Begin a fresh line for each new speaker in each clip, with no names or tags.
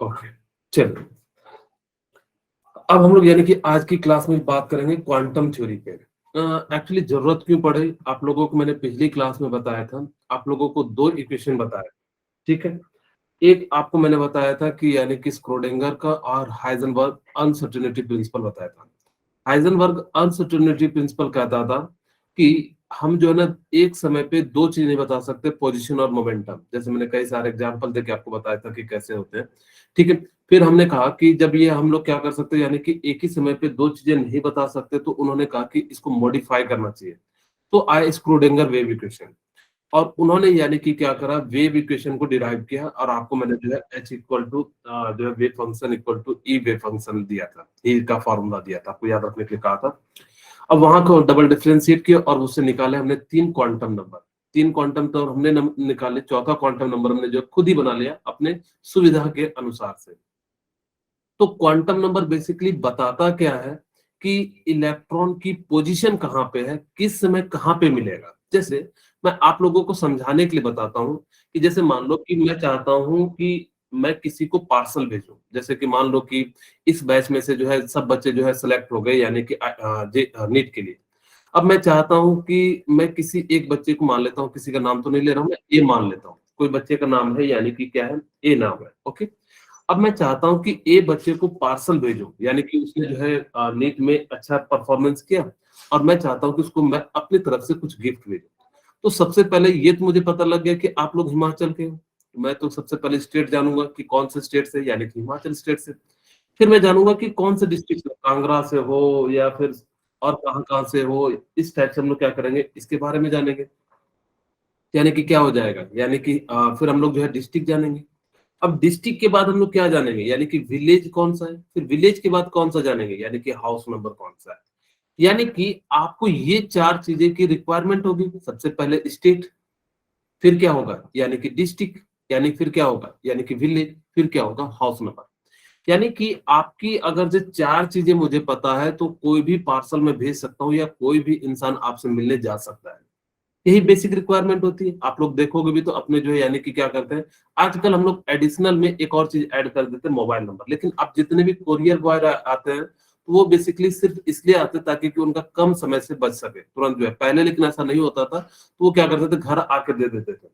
Okay, चलिए अब हम लोग यानी कि आज की क्लास में बात करेंगे क्वांटम थ्योरी पे। एक्चुअली जरूरत क्यों पड़े, आप लोगों को मैंने पिछली क्लास में बताया था, आप लोगों को दो इक्वेशन बताया, ठीक है। एक आपको मैंने बताया था कि यानी कि स्क्रोडिंगर का और हाइजेनबर्ग अनसर्टेनिटी प्रिंसिपल बताया था। हाइजेनबर्ग अनसर्टेनिटी प्रिंसिपल कहता था कि हम जो है ना एक समय पे दो चीज नहीं बता सकते, पोजीशन और मोमेंटम। जैसे मैंने कई सारे एग्जांपल देके आपको बताया था कि कैसे होते हैं, ठीक है। फिर हमने कहा कि जब ये हम लोग क्या कर सकते हैं, यानी कि एक ही समय पे दो चीजें नहीं बता सकते, तो उन्होंने कहा कि इसको मॉडिफाई करना चाहिए। तो आए स्क्रोडिंगर वेव इक्वेशन, और उन्होंने यानी कि क्या करा, वेव इक्वेशन को डिराइव किया, और आपको मैंने जो है h इक्वल टू जो है wave function equal to E wave function दिया था, ई का फॉर्मूला दिया था, आपको याद रखने के लिए कहा था। अब वहां को डबल डिफरेंशिएट किया और उससे निकाले हमने तीन क्वांटम नंबर। तीन क्वांटम तो हमने निकाले, चौथा क्वांटम नंबर हमने जो खुद ही बना लिया अपने सुविधा के अनुसार से। तो क्वांटम नंबर बेसिकली बताता क्या है कि इलेक्ट्रॉन की पोजीशन कहाँ पे है, किस समय कहाँ पे मिलेगा। जैसे मैं आप लोगों को समझाने के लिए बताता हूँ कि जैसे मान लो कि मैं चाहता हूँ कि मैं किसी को पार्सल भेजूं। जैसे कि मान लो कि इस बैच में से जो है सब बच्चे जो है सिलेक्ट हो गए, यानी कि नीट के लिए। अब मैं चाहता हूँ कि मैं किसी एक बच्चे को मान लेता हूँ, किसी का नाम तो नहीं ले रहा हूँ, मैं ए मान लेता हूँ, कोई बच्चे का नाम है, यानी कि क्या है, ए नाम है, ओके। अब मैं चाहता हूं कि ए बच्चे को पार्सल भेजो, यानी कि उसने जो है नीट में अच्छा परफॉर्मेंस किया, और मैं चाहता हूं कि उसको मैं अपनी तरफ से कुछ गिफ्ट भेजूं। तो सबसे पहले ये तो मुझे पता लग गया कि आप लोग हिमाचल के हो। मैं तो सबसे पहले स्टेट जानूंगा कि कौन से स्टेट से, यानी कि हिमाचल स्टेट से। फिर मैं जानूंगा कि कौन से डिस्ट्रिक्ट से, कांगड़ा से हो या फिर और कहाँ कहाँ से हो। इस टाइप से हम लोग क्या करेंगे, इसके बारे में जानेंगे। यानी कि क्या हो जाएगा, यानी कि फिर हम लोग जो है डिस्ट्रिक्ट जानेंगे। अब डिस्ट्रिक्ट के बाद हम लोग क्या जानेंगे, यानी कि विलेज कौन सा है। फिर विलेज के बाद कौन सा जानेंगे, यानी कि हाउस नंबर कौन सा है। यानी कि आपको ये चार चीजें की रिक्वायरमेंट होगी। सबसे पहले स्टेट, फिर क्या होगा, यानी कि डिस्ट्रिक्ट, यानी फिर क्या होगा, यानी कि विलेज, फिर क्या होगा, हाउस नंबर। यानी कि आपकी अगर जो चार चीजें मुझे पता है, तो कोई भी पार्सल में भेज सकता हूँ, या कोई भी इंसान आपसे मिलने जा सकता है। यही बेसिक रिक्वायरमेंट होती है। आप लोग देखोगे भी तो अपने जो है, यानी कि क्या करते हैं, आजकल हम लोग एडिशनल में एक और चीज ऐड कर देते हैं, मोबाइल नंबर। लेकिन अब जितने भी कोरियर बॉय आते हैं, तो वो बेसिकली सिर्फ इसलिए आते हैं ताकि कि उनका कम समय से बच सके तुरंत जो है। पहले लेकिन ऐसा नहीं होता था, तो वो क्या करते थे, घर आके दे देते थे।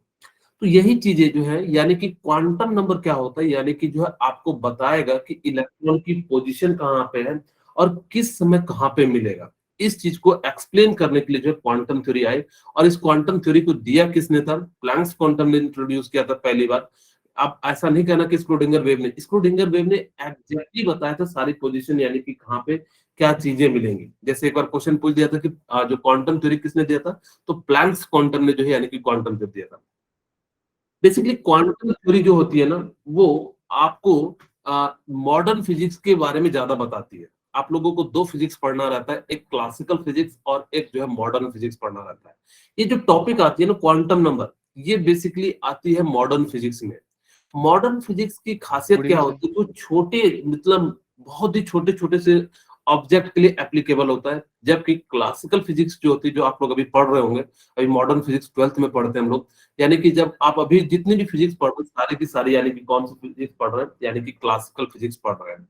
तो यही चीजें जो है, यानी कि क्वांटम नंबर क्या होता है, यानी कि जो है आपको बताएगा कि इलेक्ट्रॉन की पोजीशन कहाँ पे है और किस समय कहाँ पे मिलेगा। इस चीज को एक्सप्लेन करने के लिए जो है क्वांटम थ्योरी आई। और इस क्वांटम थ्योरी को दिया किसने था, प्लैंक्स क्वांटम ने इंट्रोड्यूस किया था पहली बार। आप ऐसा नहीं कहना कि स्क्रोडिंगर वेव ने, स्क्रोडिंगर वेव ने एग्जैक्टली बताया था सारी पोजीशन, यानी कि कहाँ पे क्या चीजें मिलेंगी। जैसे एक बार क्वेश्चन पूछ दिया था कि जो क्वांटम थ्योरी किसने दिया था, तो प्लैंक्स क्वांटम ने जो है, यानी कि क्वांटम थ्योरी दिया था। बेसिकली क्वांटम थ्योरी जो होती है ना, वो आपको मॉडर्न फिजिक्स के बारे में ज्यादा बताती है। आप लोगों को दो फिजिक्स पढ़ना रहता है, एक क्लासिकल फिजिक्स और एक जो है मॉडर्न फिजिक्स पढ़ना रहता है। ये जो टॉपिक आती है ना क्वांटम नंबर, ये बेसिकली आती है मॉडर्न फिजिक्स में। मॉडर्न फिजिक्स की खासियत
गुड
क्या
इवनिंग सर।
होती है, जो छोटे मतलब बहुत ही छोटे छोटे से ऑब्जेक्ट के लिए एप्लीकेबल होता है। जबकि क्लासिकल फिजिक्स जो होती है, जो आप लोग अभी पढ़ रहे होंगे, अभी मॉडर्न फिजिक्स 12th में पढ़ते हैं हम लोग, यानी कि जब आप अभी जितनी भी फिजिक्स पढ़ रहे हैं, सारी की सारी यानी कि कौन सी फिजिक्स पढ़ रहे हैं, यानी कि क्लासिकल फिजिक्स पढ़ रहे हैं।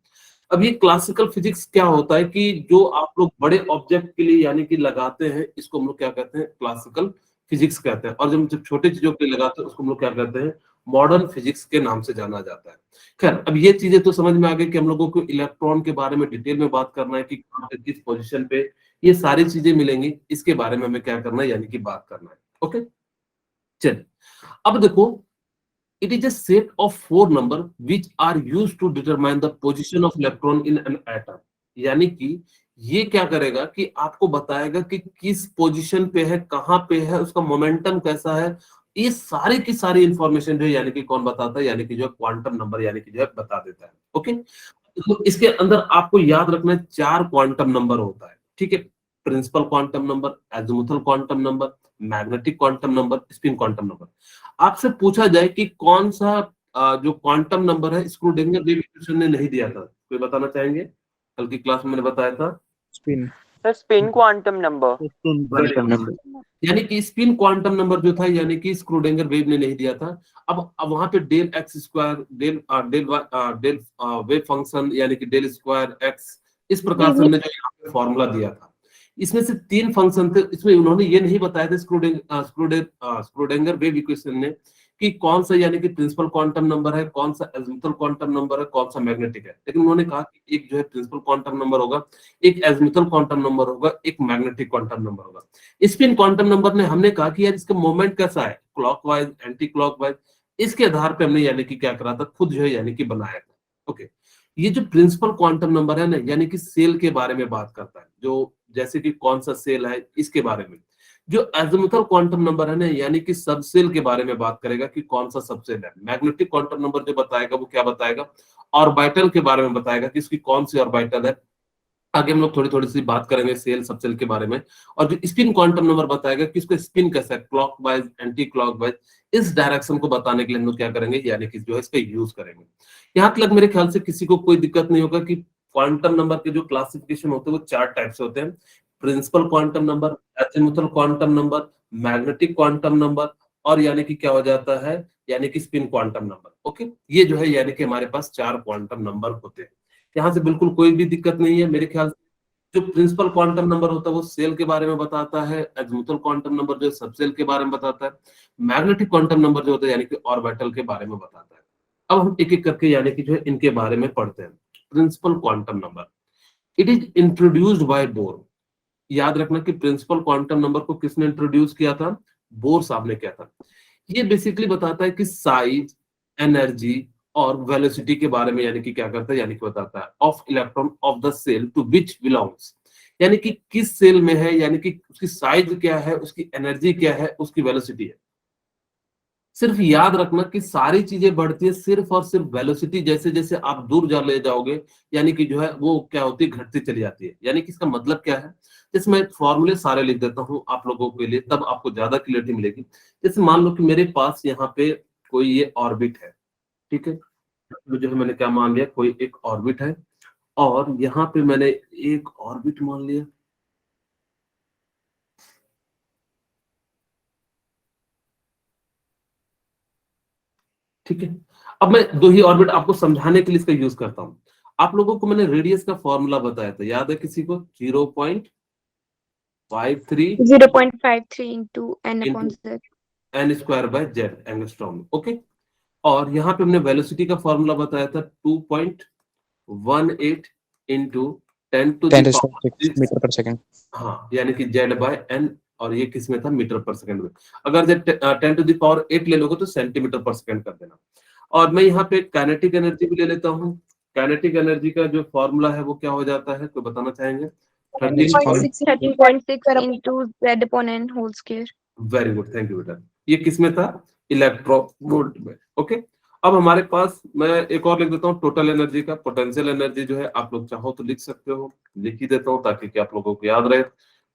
अब ये क्लासिकल फिजिक्स क्या होता है कि जो आप लोग बड़े ऑब्जेक्ट के लिए यानी कि लगाते हैं, इसको हम लोग क्या कहते हैं, क्लासिकल फिजिक्स कहते हैं। और जब छोटे चीजों के लिए लगाते हैं, उसको हम लोग क्या कहते हैं, मॉडर्न फिजिक्स के नाम से जाना जाता है। खैर, अब ये चीजें तो समझ में आ गई कि हम लोगों को इलेक्ट्रॉन के बारे में डिटेल में बात करना है कि कहाँ पे किस पोजीशन पे ये सारी चीजें मिलेंगी, इसके बारे में हमें क्या करना है, यानी कि बात करना है। ओके, चलिए अब देखो, it is a set of four number which are used to determine the position of electron in an atom। यानी कि ये क्या करेगा कि आपको बताएगा कि किस पोजीशन पे है, कहाँ पे है, उसका मोमेंटम कैसा है। ये सारी की सारी इंफॉर्मेशन जो है, यानी कि कौन बताता है, यानी कि जो है क्वांटम नंबर, यानी कि जो है बता देता है। ओके, तो इसके अंदर आपको याद रखना है, चार क्वांटम नंबर होता है, ठीक है। Principal quantum number, azimuthal quantum number, magnetic quantum number, spin quantum number. आपसे पूछा जाए कि कौन सा जो क्वांटम नंबर है, स्क्रूडिंगर वेव इक्वेशन ने नहीं दिया था, कोई बताना चाहेंगे? कल की क्लास में मैंने बताया था,
spin. The spin quantum number.
यानी कि स्पिन क्वांटम नंबर जो था, यानी कि स्क्रूडिंगर वेव ने नहीं दिया था। अब वहां पे del x square, del wave function यानी कि डेल स्क्वायर एक्स, इस प्रकार से हमने जो यहाँ पे फॉर्मूला दिया था, इसमें से 3 फंक्शन थे। इसमें उन्होंने ये नहीं बताया था स्क्रूडिंगर वेव इक्वेशन ने कि कौन सा यानी कि प्रिंसिपल क्वांटम नंबर है, कौन सा एजिमुथल क्वांटम नंबर है, कौन सा मैग्नेटिक है। लेकिन उन्होंने कहा कि एक जो है प्रिंसिपल क्वांटम नंबर होगा, एक एजिमुथल क्वांटम नंबर होगा, एक मैग्नेटिक क्वांटम नंबर होगा। स्पिन क्वांटम नंबर ने हमने कहा कि यार इसका मोमेंट कैसा है, क्लॉकवाइज, एंटी क्लॉकवाइज, इसके आधार पे हमने यानी कि क्या करा था, खुद जो है यानी कि बनाया था। ओके, ये जो प्रिंसिपल क्वांटम नंबर है ना, यानी कि सेल के बारे में बात करता है, जो जैसे कि कौन सा सेल है इसके बारे में। जो एजिमुथल क्वांटम नंबर है ना, यानी कि सब सेल के बारे में बात करेगा कि कौन सा सब सेल है। मैग्नेटिक क्वांटम नंबर जो बताएगा वो क्या बताएगा, ऑर्बिटल के बारे में बताएगा कि इसकी कौन सी ऑर्बिटल है। आगे हम लोग थोड़ी थोड़ी सी बात करेंगे सेल सबसेल के बारे में। और जो स्पिन क्वांटम नंबर बताएगा कि इसका स्पिन कैसा है, क्लॉकवाइज, एंटी क्लॉकवाइज, इस डायरेक्शन को बताने के लिए हम लोग क्या करेंगे, यानी कि जो है इसका यूज करेंगे। यहाँ तक मेरे ख्याल से किसी को कोई दिक्कत नहीं होगा कि क्वांटम नंबर के जो क्लासिफिकेशन होते हैं वो 4 टाइप से होते हैं: principal quantum number, azimuthal quantum number, magnetic quantum number, और यानी कि क्या हो जाता है, यानी कि स्पिन क्वांटम नंबर। ओके, ये जो है यानी कि हमारे पास 4 क्वांटम नंबर होते हैं। यहाँ से बिल्कुल कोई भी दिक्कत नहीं है मेरे ख्याल से। जो प्रिंसिपल क्वांटम नंबर होता है वो सेल के बारे में बताता है, एजिमुथल क्वांटम नंबर जो है सबसेल के बारे में बताता है, मैग्नेटिक क्वांटम नंबर जो होता है यानी कि ऑर्बिटल के बारे में बताता है। अब हम एक एक करके यानी कि जो है इनके बारे में पढ़ते हैं। Principal quantum number, it is introduced by Bohr. याद रखना कि प्रिंसिपल क्वांटम नंबर को किसने इंट्रोड्यूस किया था, बोर साहब ने किया था। ये बेसिकली बताता है कि साइज, एनर्जी और वेलोसिटी के बारे में यानी कि क्या करता है, यानी कि बताता है of electron of the shell to which belongs, यानी कि किस सेल में है, यानी कि उसकी साइज क्या है, उसकी एनर्जी क्या है, उसकी वेलोसिटी है। सिर्फ याद रखना कि सारी चीजें बढ़ती है सिर्फ और सिर्फ वेलोसिटी जैसे जैसे आप दूर जा ले जाओगे, यानी कि जो है वो क्या होती है, घटती चली जाती है। यानी कि इसका मतलब क्या है, जैसे मैं फॉर्मूले सारे लिख देता हूँ आप लोगों के लिए, तब आपको ज्यादा क्लियरिटी मिलेगी। जैसे मान लो कि मेरे पास यहाँ पे कोई ये ऑर्बिट है, ठीक है, तो जो है मैंने क्या मान लिया, कोई एक ऑर्बिट है, और यहाँ पे मैंने एक ऑर्बिट मान लिया। ठीक है, अब मैं 2 ही ऑर्बिट आपको समझाने के लिए इसका यूज करता हूं। आप लोगों को मैंने रेडियस का फॉर्मूला बताया था, याद है किसी को, 0.53
0.53 into n
into
upon z.
N square by z angstrom. Okay, और यहाँ पे हमने वेलोसिटी का फॉर्मूला बताया था 2.18 into 10 to the
10 to
power
6
6,
meter per second.
हाँ, यानी कि जेड बाय एन, और ये किस में था, मीटर पर सेकंड में। अगर 10 टू द पावर 8 ले लोगे तो सेंटीमीटर पर सेकंड कर देना। और मैं यहाँ पे काइनेटिक एनर्जी भी ले लेता हूँ। काइनेटिक एनर्जी का जो फॉर्मूला है वो क्या हो जाता है, कोई बताना चाहेंगे?
13.6 into z upon n whole square.
Very good, thank you बेटा। ये किस में था, इलेक्ट्रोवोल्ट में। ओके, अब हमारे पास, मैं एक और लिख देता हूँ टोटल एनर्जी का। पोटेंशियल एनर्जी जो है आप लोग चाहो तो लिख सकते हो, लिख ही देता हूँ ताकि कि आप लोगों को याद रहे।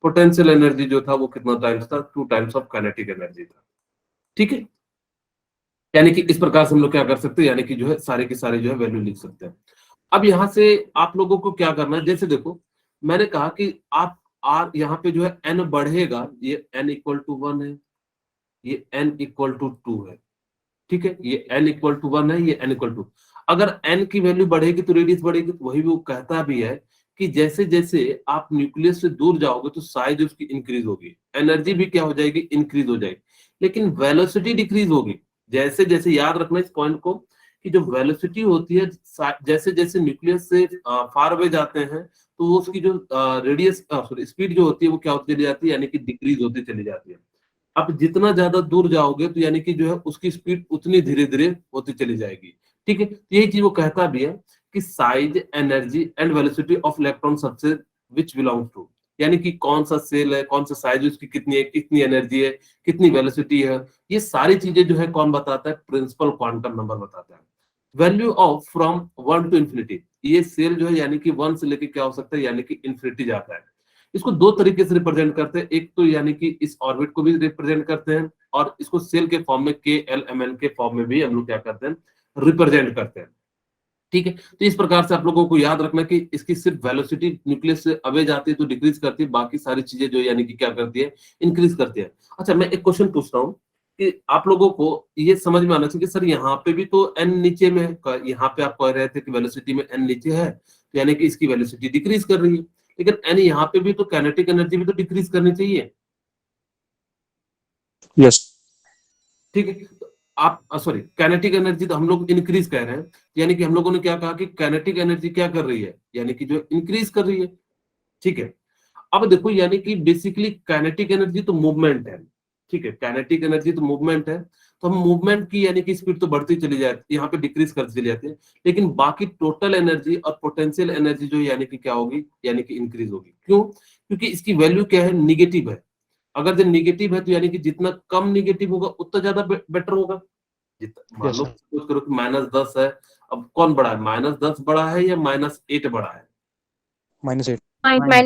पोटेंशियल एनर्जी जो था वो कितना टाइम्स था, 2 टाइम्स ऑफ काइनेटिक एनर्जी था। ठीक है, यानी कि इस प्रकार से हम लोग क्या कर सकते हैं, यानी कि जो है सारे के सारे जो है वैल्यू लिख सकते हैं। अब यहाँ से आप लोगों को क्या करना है, जैसे देखो मैंने कहा कि आप आर यहाँ पे जो है एन बढ़ेगा, ये एन इक्वल टू 1 है, ये n इक्वल टू 2 है। ठीक है, ये n इक्वल टू 1 है, ये n इक्वल टू, अगर n की वैल्यू बढ़ेगी तो रेडियस बढ़ेगी। तो वही वो कहता भी है कि जैसे जैसे आप न्यूक्लियस से दूर जाओगे तो साइज उसकी इंक्रीज होगी, एनर्जी भी क्या हो जाएगी, इंक्रीज हो जाएगी, लेकिन वेलोसिटी डिक्रीज होगी। जैसे जैसे याद रखना इस पॉइंट को कि जो वेलोसिटी होती है, जैसे जैसे न्यूक्लियस से फार अवे जाते हैं तो वो उसकी जो रेडियस सॉरी स्पीड जो होती है वो क्या होती चली जाती है, यानी कि डिक्रीज होती चली जाती है। आप जितना ज्यादा दूर जाओगे तो यानी कि जो है उसकी स्पीड उतनी धीरे धीरे होती चली जाएगी। ठीक है, तो यही चीज वो कहता भी है कि size, energy and velocity of electron सबसे विच बिलोंग्स टू, यानी कि कौन सा सेल है, कौन सा साइज, उसकी कितनी है, कितनी एनर्जी है, कितनी वेलोसिटी है, ये सारी चीजें जो है कौन बताता है, प्रिंसिपल क्वांटम नंबर बताता है। Value of from 1 to infinity, ये सेल जो है यानी कि 1 से लेके क्या हो सकता है, यानी कि इंफिनिटी जाता है। इसको 2 तरीके से रिप्रेजेंट करते हैं, एक तो यानी कि इस ऑर्बिट को भी रिप्रेजेंट करते हैं, और इसको सेल के फॉर्म में के एल एम एन के फॉर्म में भी हम लोग क्या करते हैं, रिप्रेजेंट करते हैं। ठीक है, तो इस प्रकार से आप लोगों को याद रखना कि इसकी सिर्फ वेलोसिटी न्यूक्लियस से अवे जाती है तो डिक्रीज करती है, बाकी सारी चीजें जो यानी कि क्या करती है, इंक्रीज करती है। अच्छा, मैं एक क्वेश्चन पूछता हूँ कि आप लोगों को ये समझ में आना चाहिए कि सर यहाँ पे भी तो एन नीचे में है, यहाँ पे आप कह रहे थे कि वेलोसिटी में एन नीचे है, तो यानी कि इसकी वेलोसिटी डिक्रीज कर रही है, लेकिन एन यहाँ पे भी तो काइनेटिक एनर्जी भी तो डिक्रीज करनी चाहिए।
यस
ठीक है, तो आप सॉरी, काइनेटिक एनर्जी तो हम लोग इंक्रीज कह रहे हैं, यानी कि हम लोगों ने क्या कहा कि काइनेटिक एनर्जी क्या कर रही है, यानी कि जो इंक्रीज कर रही है। ठीक है, अब देखो यानी कि बेसिकली काइनेटिक एनर्जी तो मूवमेंट है। ठीक है, काइनेटिक एनर्जी तो मूवमेंट है, तो हम मूवमेंट की यानी कि स्पीड तो बढ़ती चली जाती है, यहाँ पे डिक्रीज करती चली जाती है, लेकिन बाकी टोटल एनर्जी और पोटेंशियल एनर्जी जो यानी कि क्या होगी, यानी कि इंक्रीज होगी। क्यों? क्योंकि इसकी वैल्यू क्या है, निगेटिव है। अगर जो निगेटिव है तो यानी कि जितना कम निगेटिव होगा उतना ज्यादा बेटर होगा। मान
यस
लो
सर
सपोज करो कि -10 है, अब कौन बड़ा है, -10 बड़ा है या -8 बड़ा है?
-8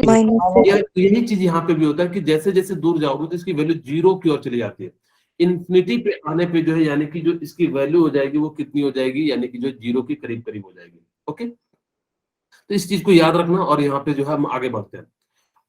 minus
यही चीज यहाँ पे भी होता है कि जैसे जैसे दूर जाओगे तो इसकी वैल्यू जीरो की ओर चली जाती है। इन्फिनिटी पे आने पे जो है यानी कि जो इसकी वैल्यू हो जाएगी वो कितनी हो जाएगी, यानी कि जो जीरो के करीब करीब हो जाएगी। ओके, तो इस चीज को याद रखना और यहाँ पे जो है हम आगे बढ़ते हैं।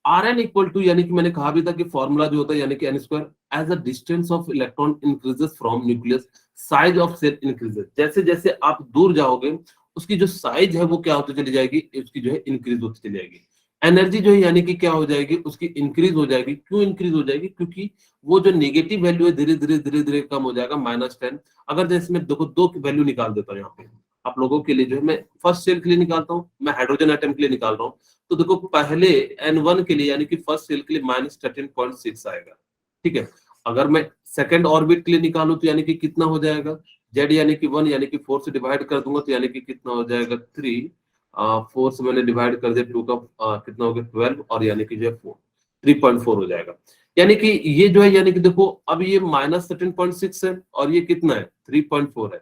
आर एन इक्वल टू, यानी कि मैंने कहा भी था कि फॉर्मूला जो होता है यानी कि n square as a distance of electron increases from nucleus, size of shell increases. जैसे जैसे आप दूर जाओगे उसकी जो साइज है वो क्या होती चली जाएगी, उसकी जो है इंक्रीज होती चली जाएगी। एनर्जी जो है यानी कि क्या हो जाएगी, उसकी इंक्रीज हो जाएगी। क्यों इंक्रीज हो जाएगी? क्योंकि वो जो नेगेटिव वैल्यू है धीरे धीरे धीरे धीरे कम हो जाएगा, -10। अगर जैसे मैं देखो दो की वैल्यू निकाल देता हूँ यहाँ पे आप लोगों के लिए, जो है मैं फर्स्ट सेल के लिए निकालता हूँ, मैं हाइड्रोजन एटम के लिए निकाल रहा हूँ। तो देखो पहले N1 के लिए यानी कि फर्स्ट सेल के लिए -13.6 आएगा। ठीक है, अगर मैं सेकंड ऑर्बिट के लिए निकालूं तो यानी कि कितना हो जाएगा, Z यानी कि 1 यानी कि 4 से डिवाइड कर दूंगा तो यानी कि कितना हो जाएगा 3, 4 से मैंने डिवाइड कर दिया 2 का कितना हो गया 12, और यानी कि जो है 3.4 हो जाएगा। यानी कि ये जो है यानी कि देखो अब ये -13.6 है और ये कितना है 3.4 है,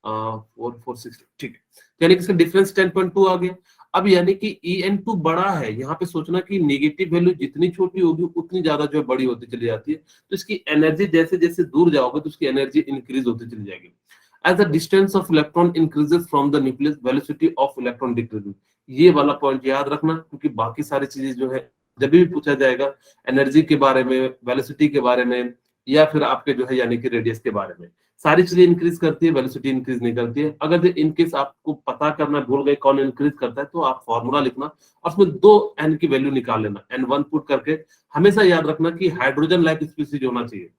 446। ठीक है, यानी कि इसका डिफरेंस 10.2 आ गया। अब यानी कि En2 बड़ा है, यहाँ पे सोचना कि नेगेटिव वैल्यू जितनी छोटी होगी उतनी ज्यादा जो है बड़ी होती चली जाती है, तो इसकी एनर्जी जैसे जैसे दूर जाओगे तो उसकी एनर्जी इंक्रीज होती चली जाएगी। As the distance of electron increases from the nucleus, velocity of electron decreases. ये वाला पॉइंट याद रखना, क्योंकि बाकी सारी चीजें जो है जब भी पूछा जाएगा एनर्जी के बारे में, वेलोसिटी के बारे में, या फिर आपके जो है यानी कि रेडियस के बारे में, सारी चीजें इंक्रीज करती है, वेलोसिटी इंक्रीज नहीं करती है। अगर इनकेस आपको पता करना भूल गए कौन इंक्रीज करता है तो आप फॉर्मूला लिखना और उसमें 2 n की वैल्यू निकाल लेना, N1 पुट करके। हमेशा याद रखना कि हाइड्रोजन लाइक स्पीसीज होना चाहिए।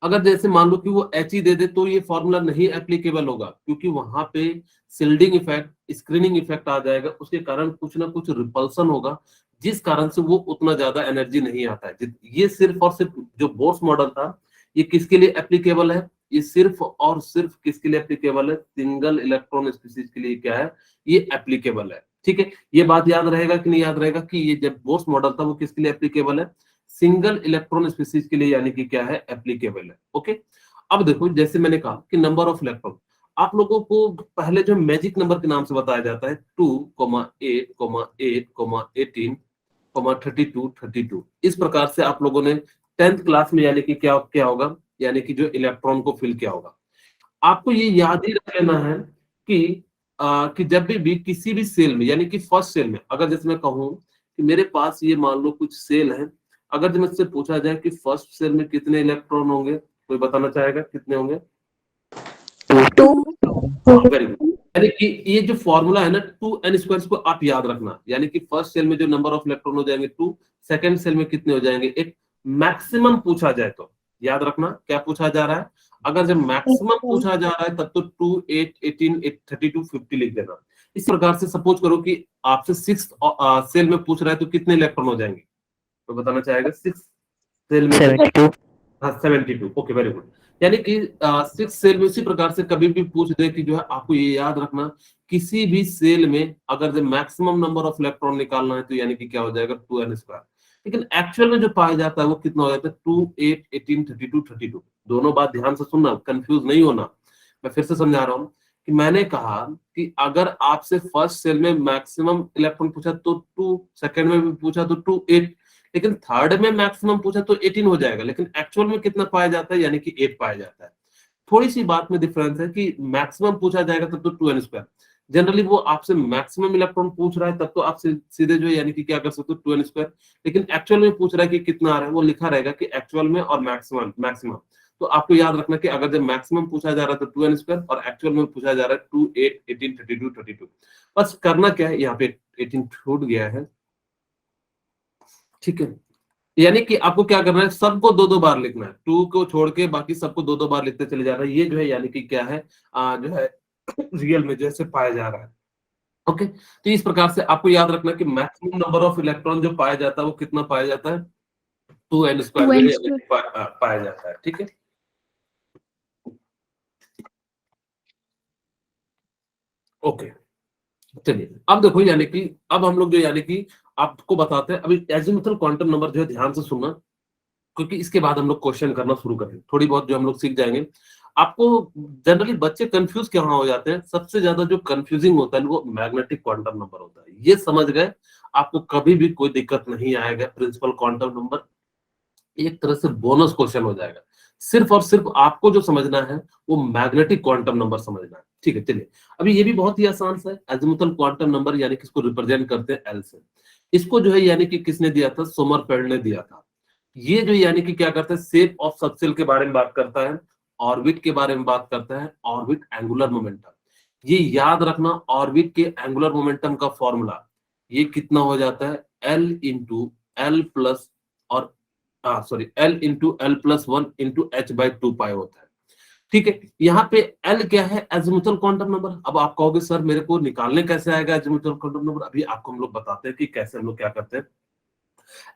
अगर जैसे मान लो कि वो H ही दे दे तो ये फॉर्मूला नहीं एप्लीकेबल होगा, क्योंकि वहां पे सिल्डिंग इफेक्ट, स्क्रीनिंग इफेक्ट आ जाएगा, उसके कारण कुछ ना कुछ रिपल्सन होगा, जिस कारण से वो उतना ज्यादा एनर्जी नहीं आता है। ये सिर्फ और सिर्फ जो बोर्स मॉडल था ये किसके लिए एप्लीकेबल है, ये सिर्फ और सिर्फ किसके लिए एप्लीकेबल है, सिंगल इलेक्ट्रॉन स्पीसीज के लिए क्या है, ये एप्लीकेबल है। ठीक है, ये बात याद रहेगा कि नहीं याद रहेगा कि ये जब बोर्स मॉडल था वो किसके लिए एप्लीकेबल है, सिंगल इलेक्ट्रॉन स्पीसीज के लिए यानी कि क्या है, एप्लीकेबल है। ओके, अब देखो जैसे मैंने कहा कि नंबर ऑफ इलेक्ट्रॉन आप लोगों को पहले जो मैजिक नंबर के नाम से बताया जाता है 2, 8, 8, 18, 32, 32। इस प्रकार से आप लोगों ने 10th क्लास में यानी कि क्या क्या होगा, यानी कि जो इलेक्ट्रॉन को फिल किया होगा। आपको ये याद ही रख लेना है कि कि जब भी किसी भी सेल में यानी कि फर्स्ट सेल में, अगर जैसे मैं कहूँ कि मेरे पास ये मान लो कुछ सेल है, अगर मुझसे पूछा जाए कि फर्स्ट सेल में कितने इलेक्ट्रॉन होंगे, कोई बताना चाहेगा कितने होंगे?
2
वेरी गुड। यानी कि ये जो फॉर्मूला है ना 2n² को आप याद रखना, यानी कि फर्स्ट सेल में जो नंबर ऑफ इलेक्ट्रॉन हो जाएंगे 2, सेकंड सेल में कितने हो जाएंगे 8। मैक्सिमम पूछा जाए तो याद रखना क्या पूछा जा रहा है, अगर जब मैक्सिमम पूछा जा रहा है तब तो 2, 8, 18, 32, 50 लिख देना। इस प्रकार से सपोज करो कि आपसे 6th सेल में पूछ रहा है तो कितने इलेक्ट्रॉन हो जाएंगे, तो बताना चाहेगा 6th सेल में?
72
हाँ 72। Okay very good. यानी कि 6 सेल में उसी प्रकार से कभी भी पूछ दे कि जो है आपको ये याद रखना, किसी भी सेल में अगर जो मैक्सिमम नंबर ऑफ इलेक्ट्रॉन निकालना है तो यानी कि क्या हो जाएगा 2n²। लेकिन एक्चुअल में जो पाया जाता है वो कितना हो जाता है 2, 8, 18, 32, 32। दोनों बात ध्यान से सुनना, कंफ्यूज नहीं होना। मैं फिर से समझा रहा हूँ कि मैंने कहा कि अगर आपसे फर्स्ट सेल में मैक्सिमम इलेक्ट्रॉन पूछा तो 2, सेकंड में भी पूछा तो 2, 8, लेकिन थर्ड में मैक्सिमम पूछा तो 18 हो जाएगा, लेकिन एक्चुअल में कितना पाया जाता है, यानी कि 8 पाया जाता है। थोड़ी सी बात में डिफरेंस है कि मैक्सिमम पूछा जाएगा तब तो 2n², जनरली वो आपसे मैक्सिमम इलेक्ट्रॉन पूछ रहा है तब तो आप सीधे जो है यानी कि क्या कर सकते हो 2n स्क्वायर, लेकिन एक्चुअल में पूछ रहा है कि कितना आ रहा है, वो लिखा रहेगा कि एक्चुअल में और मैक्सिमम मैक्सिमम। तो आपको याद रखना कि अगर जब मैक्सिमम पूछा जा रहा है तो 2n स्क्वायर और एक्चुअल में पूछा जा रहा है 2, 8, 18, 32, 32। बस करना क्या है, यहाँ पे 18 छूट गया है, ठीक है। यानी कि आपको क्या करना है, सबको दो दो बार लिखना है, 2 को छोड़ के बाकी सबको दो दो बार लिखते चले जा रहा है। ये जो है यानी कि क्या है, जो है रियल में जैसे पाया जा रहा है। ओके, तो इस प्रकार से आपको याद रखना कि मैक्सिमम नंबर ऑफ इलेक्ट्रॉन जो पाया जाता है वो कितना पाया जाता है, 2n स्क्वायर जो
2n
है
square.
पाया जाता है, ठीक है। ओके, चलिए अब देखो यानी कि अब हम लोग जो यानी कि आपको बताते हैं अभी एजिमुथल क्वांटम नंबर जो है, ध्यान से सुनना, क्योंकि इसके बाद हम लोग क्वेश्चन करना शुरू करेंगे, थोड़ी बहुत जो हम लोग सीख जाएंगे। आपको जनरली बच्चे कंफ्यूज क्यों हो जाते हैं, सबसे ज्यादा जो कंफ्यूजिंग होता है वो मैग्नेटिक क्वांटम नंबर होता है। ये समझ गए, आपको कभी भी कोई दिक्कत नहीं आएगा। प्रिंसिपल क्वांटम नंबर एक तरह से बोनस क्वेश्चन हो जाएगा। सिर्फ और सिर्फ आपको जो समझना है वो मैग्नेटिक क्वांटम नंबर समझना है, ठीक है। चलिए अभी ये भी बहुत ही आसान सा है, एजिमुथल क्वांटम नंबर यानी कि इसको रिप्रेजेंट करते हैं एल से। इसको जो है यानी कि किसने दिया था, सोमरफेल्ड ने दिया था। ये जो यानी कि क्या करता है, शेप ऑफ सबसेल के बारे में बात करता है, ऑर्बिट के बारे में बात करता है, ऑर्बिट एंगुलर मोमेंटम। ये याद रखना, ऑर्बिट के एंगुलर मोमेंटम का फॉर्मूला ये कितना हो जाता है, एल इंटू एल प्लस और sorry L into L plus one into H by 2 पाई होता है, ठीक है। यहाँ पे एल क्या है, एजिमुथल क्वांटम नंबर। अब आप कहोगे सर मेरे को निकालने कैसे आएगा एजिमुथल क्वांटम नंबर, अभी आपको हम लोग बताते हैं कि कैसे हम लोग क्या करते हैं,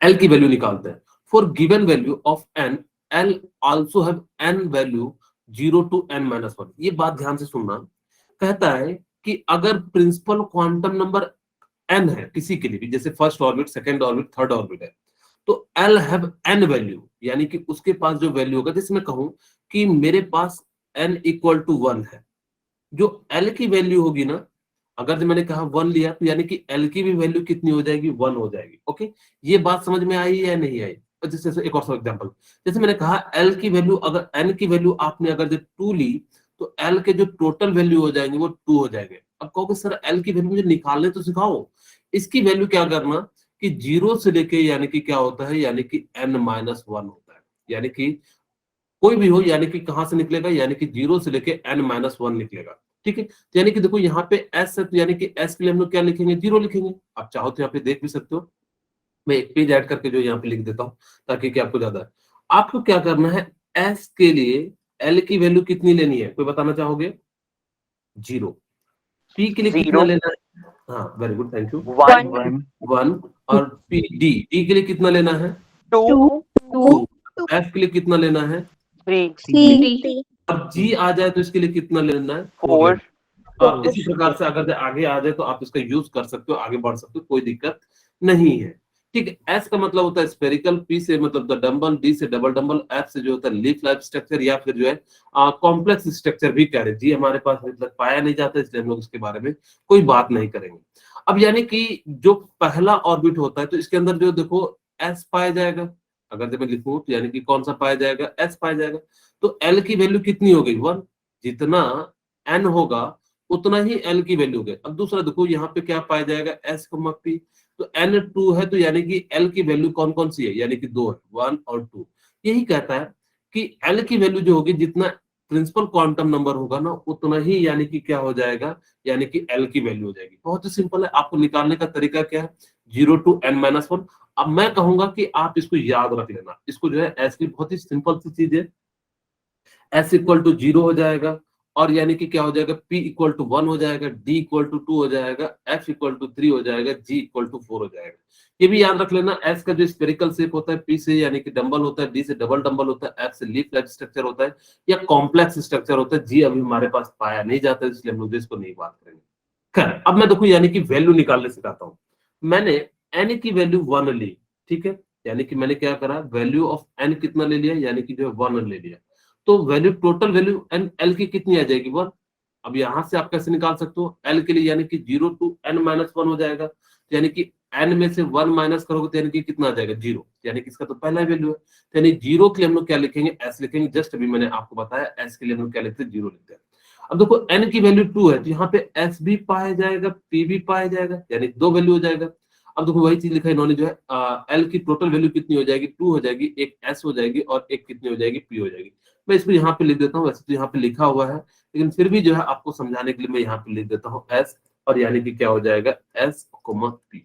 एल की वैल्यू निकालते हैं। For given value of n, l also have an value 0 to n-1। ये बात ध्यान से सुनना, कहता है कि अगर प्रिंसिपल क्वांटम नंबर एन है किसी के लिए भी, जैसे first orbit, second orbit, third orbit है, तो एल हैव एन वैल्यू, यानी कि उसके पास जो वैल्यू होगा, जैसे मैं कहूं कि मेरे पास एन इक्वल टू 1 है, जो एल की वैल्यू होगी ना, अगर जो मैंने कहा 1 लिया तो यानी कि एल की भी वैल्यू कितनी हो जाएगी, 1 हो जाएगी। ओके, ये बात समझ में आई या नहीं आई। जैसे एक और एग्जांपल, जैसे मैंने कहा एल की वैल्यू, अगर एन की वैल्यू आपने अगर जो 2 ली तो एल के जो टोटल वैल्यू हो जाएंगे वो 2 हो जाएंगे। अब कहोगे सर एल की वैल्यू मुझे निकालने तो सिखाओ। इसकी वैल्यू क्या करना कि 0 से लेके यानी कि क्या होता है, यानी कि n-1 होता है, यानी कि कोई भी हो, यानी कि कहां से निकलेगा, यानी कि 0 से लेके n-1 निकलेगा, ठीक है। तो यानी कि देखो यहाँ पे s है, तो यानी कि s के लिए हम लोग क्या लिखेंगे, 0 लिखेंगे। आप चाहो तो यहाँ पे देख भी सकते हो, मैं एक पेज ऐड करके जो यहाँ पे लिख देता हूँ ताकि कि आपको ज्यादा, आपको क्या करना है, s के लिए l की वैल्यू कितनी लेनी है, कोई बताना चाहोगे, 0। p के लिए कितना
0
लेना है, हाँ वेरी गुड, थैंक यू,
1
1
1। और p d के लिए कितना लेना है,
2
2
2। f के लिए कितना लेना है,
3
3
अब g आ जाए तो इसके लिए कितना लेना है, 4
4
लेना है। इसी प्रकार से अगर आगे आ जाए तो आप इसका यूज कर सकते हो, आगे बढ़ सकते हो, कोई दिक्कत नहीं है, ठीक है। एस का मतलब होता है स्फेरिकल, पी से मतलब द डंबल, डी से डबल डंबल, एफ से जो होता है लीफ लाइफ स्ट्रक्चर, या फिर जो है कॉम्प्लेक्स स्ट्रक्चर भी कह रहे। जी हमारे पास अभी तक पाया नहीं जाता, इसलिए हम लोग इसके बारे में कोई बात नहीं करेंगे। अब यानी कि जो पहला ऑर्बिट होता है तो इसके अंदर जो देखो एस पाया जाएगा, अगर जब मैं लिखूं तो यानी कि कौन सा पाया जाएगा, एस पाया जाएगा। तो एल की वैल्यू कितनी हो गई, 1। जितना एन होगा उतना ही एल की वैल्यू होगी। अब दूसरा देखो यहाँ पे क्या पाया जाएगा, एस को पी, तो एन 2 है, तो यानी कि एल की वैल्यू कौन कौन सी है, यानी कि 2 है, 1 और 2। यही कहता है कि एल की वैल्यू जो होगी, जितना प्रिंसिपल क्वांटम नंबर होगा ना उतना ही यानी कि क्या हो जाएगा, यानी कि एल की वैल्यू हो जाएगी। बहुत ही सिंपल है, आपको निकालने का तरीका क्या है, 0 to n-1। अब मैं कहूंगा कि आप इसको याद रख लेना, इसको जो है एस की बहुत ही सिंपल सी चीज है, एस इक्वल टू 0 हो जाएगा, और यानी कि क्या हो जाएगा, p इक्वल टू 1 हो जाएगा, d इक्वल टू 2 हो जाएगा, f इक्वल टू 3 हो जाएगा, g इक्वल टू 4 हो जाएगा। ये भी याद रख लेना, s का जो स्फेरिकल शेप होता है, p से यानी कि डंबल होता है, d से डबल डंबल होता है, f से लीफ लाइफ स्ट्रक्चर होता है, या कॉम्प्लेक्स स्ट्रक्चर होता है। g अभी हमारे पास पाया नहीं जाता है, इसलिए हम लोग इसको नहीं बात करेंगे। खैर अब मैं देखो यानी कि वैल्यू निकालने सिखाता हूँ। मैंने n की वैल्यू 1 ली, ठीक है, यानी कि मैंने क्या करा, वैल्यू ऑफ n कितना ले लिया, यानी कि जो है 1 ले लिया, तो value total value n l की कितनी आ जाएगी, 1। अब यहां से आप कैसे निकाल सकते हो, एल के लिए यानी कि 0 to n-1 हो जाएगा, तो यानी कि n में से 1 माइनस करोगे तो यानी कि कितना आ जाएगा, 0, यानी कि इसका तो पहला वैल्यू है। तो यानी 0 के लिए हम लोग क्या लिखेंगे, एस लिखेंगे। जस्ट अभी मैंने आपको बताया एस के लिए हम लोग क्या लिखते हैं, 0 लिखते हैं। अब देखो n की वैल्यू 2 है तो यहाँ पे s भी पाया जाएगा, p भी पाया जाएगा, यानी 2 वैल्यू हो जाएगा। अब देखो वही चीज लिखा है इन्होंने जो है l की टोटल वैल्यू कितनी हो जाएगी, 2 हो जाएगी, एक s हो जाएगी और एक कितनी हो जाएगी, p हो जाएगी। मैं इसको यहाँ पे लिख देता हूँ, वैसे तो यहाँ पे लिखा हुआ है लेकिन फिर भी जो है आपको समझाने के लिए मैं यहाँ पे लिख देता हूँ s, और यानी कि क्या हो जाएगा s, p,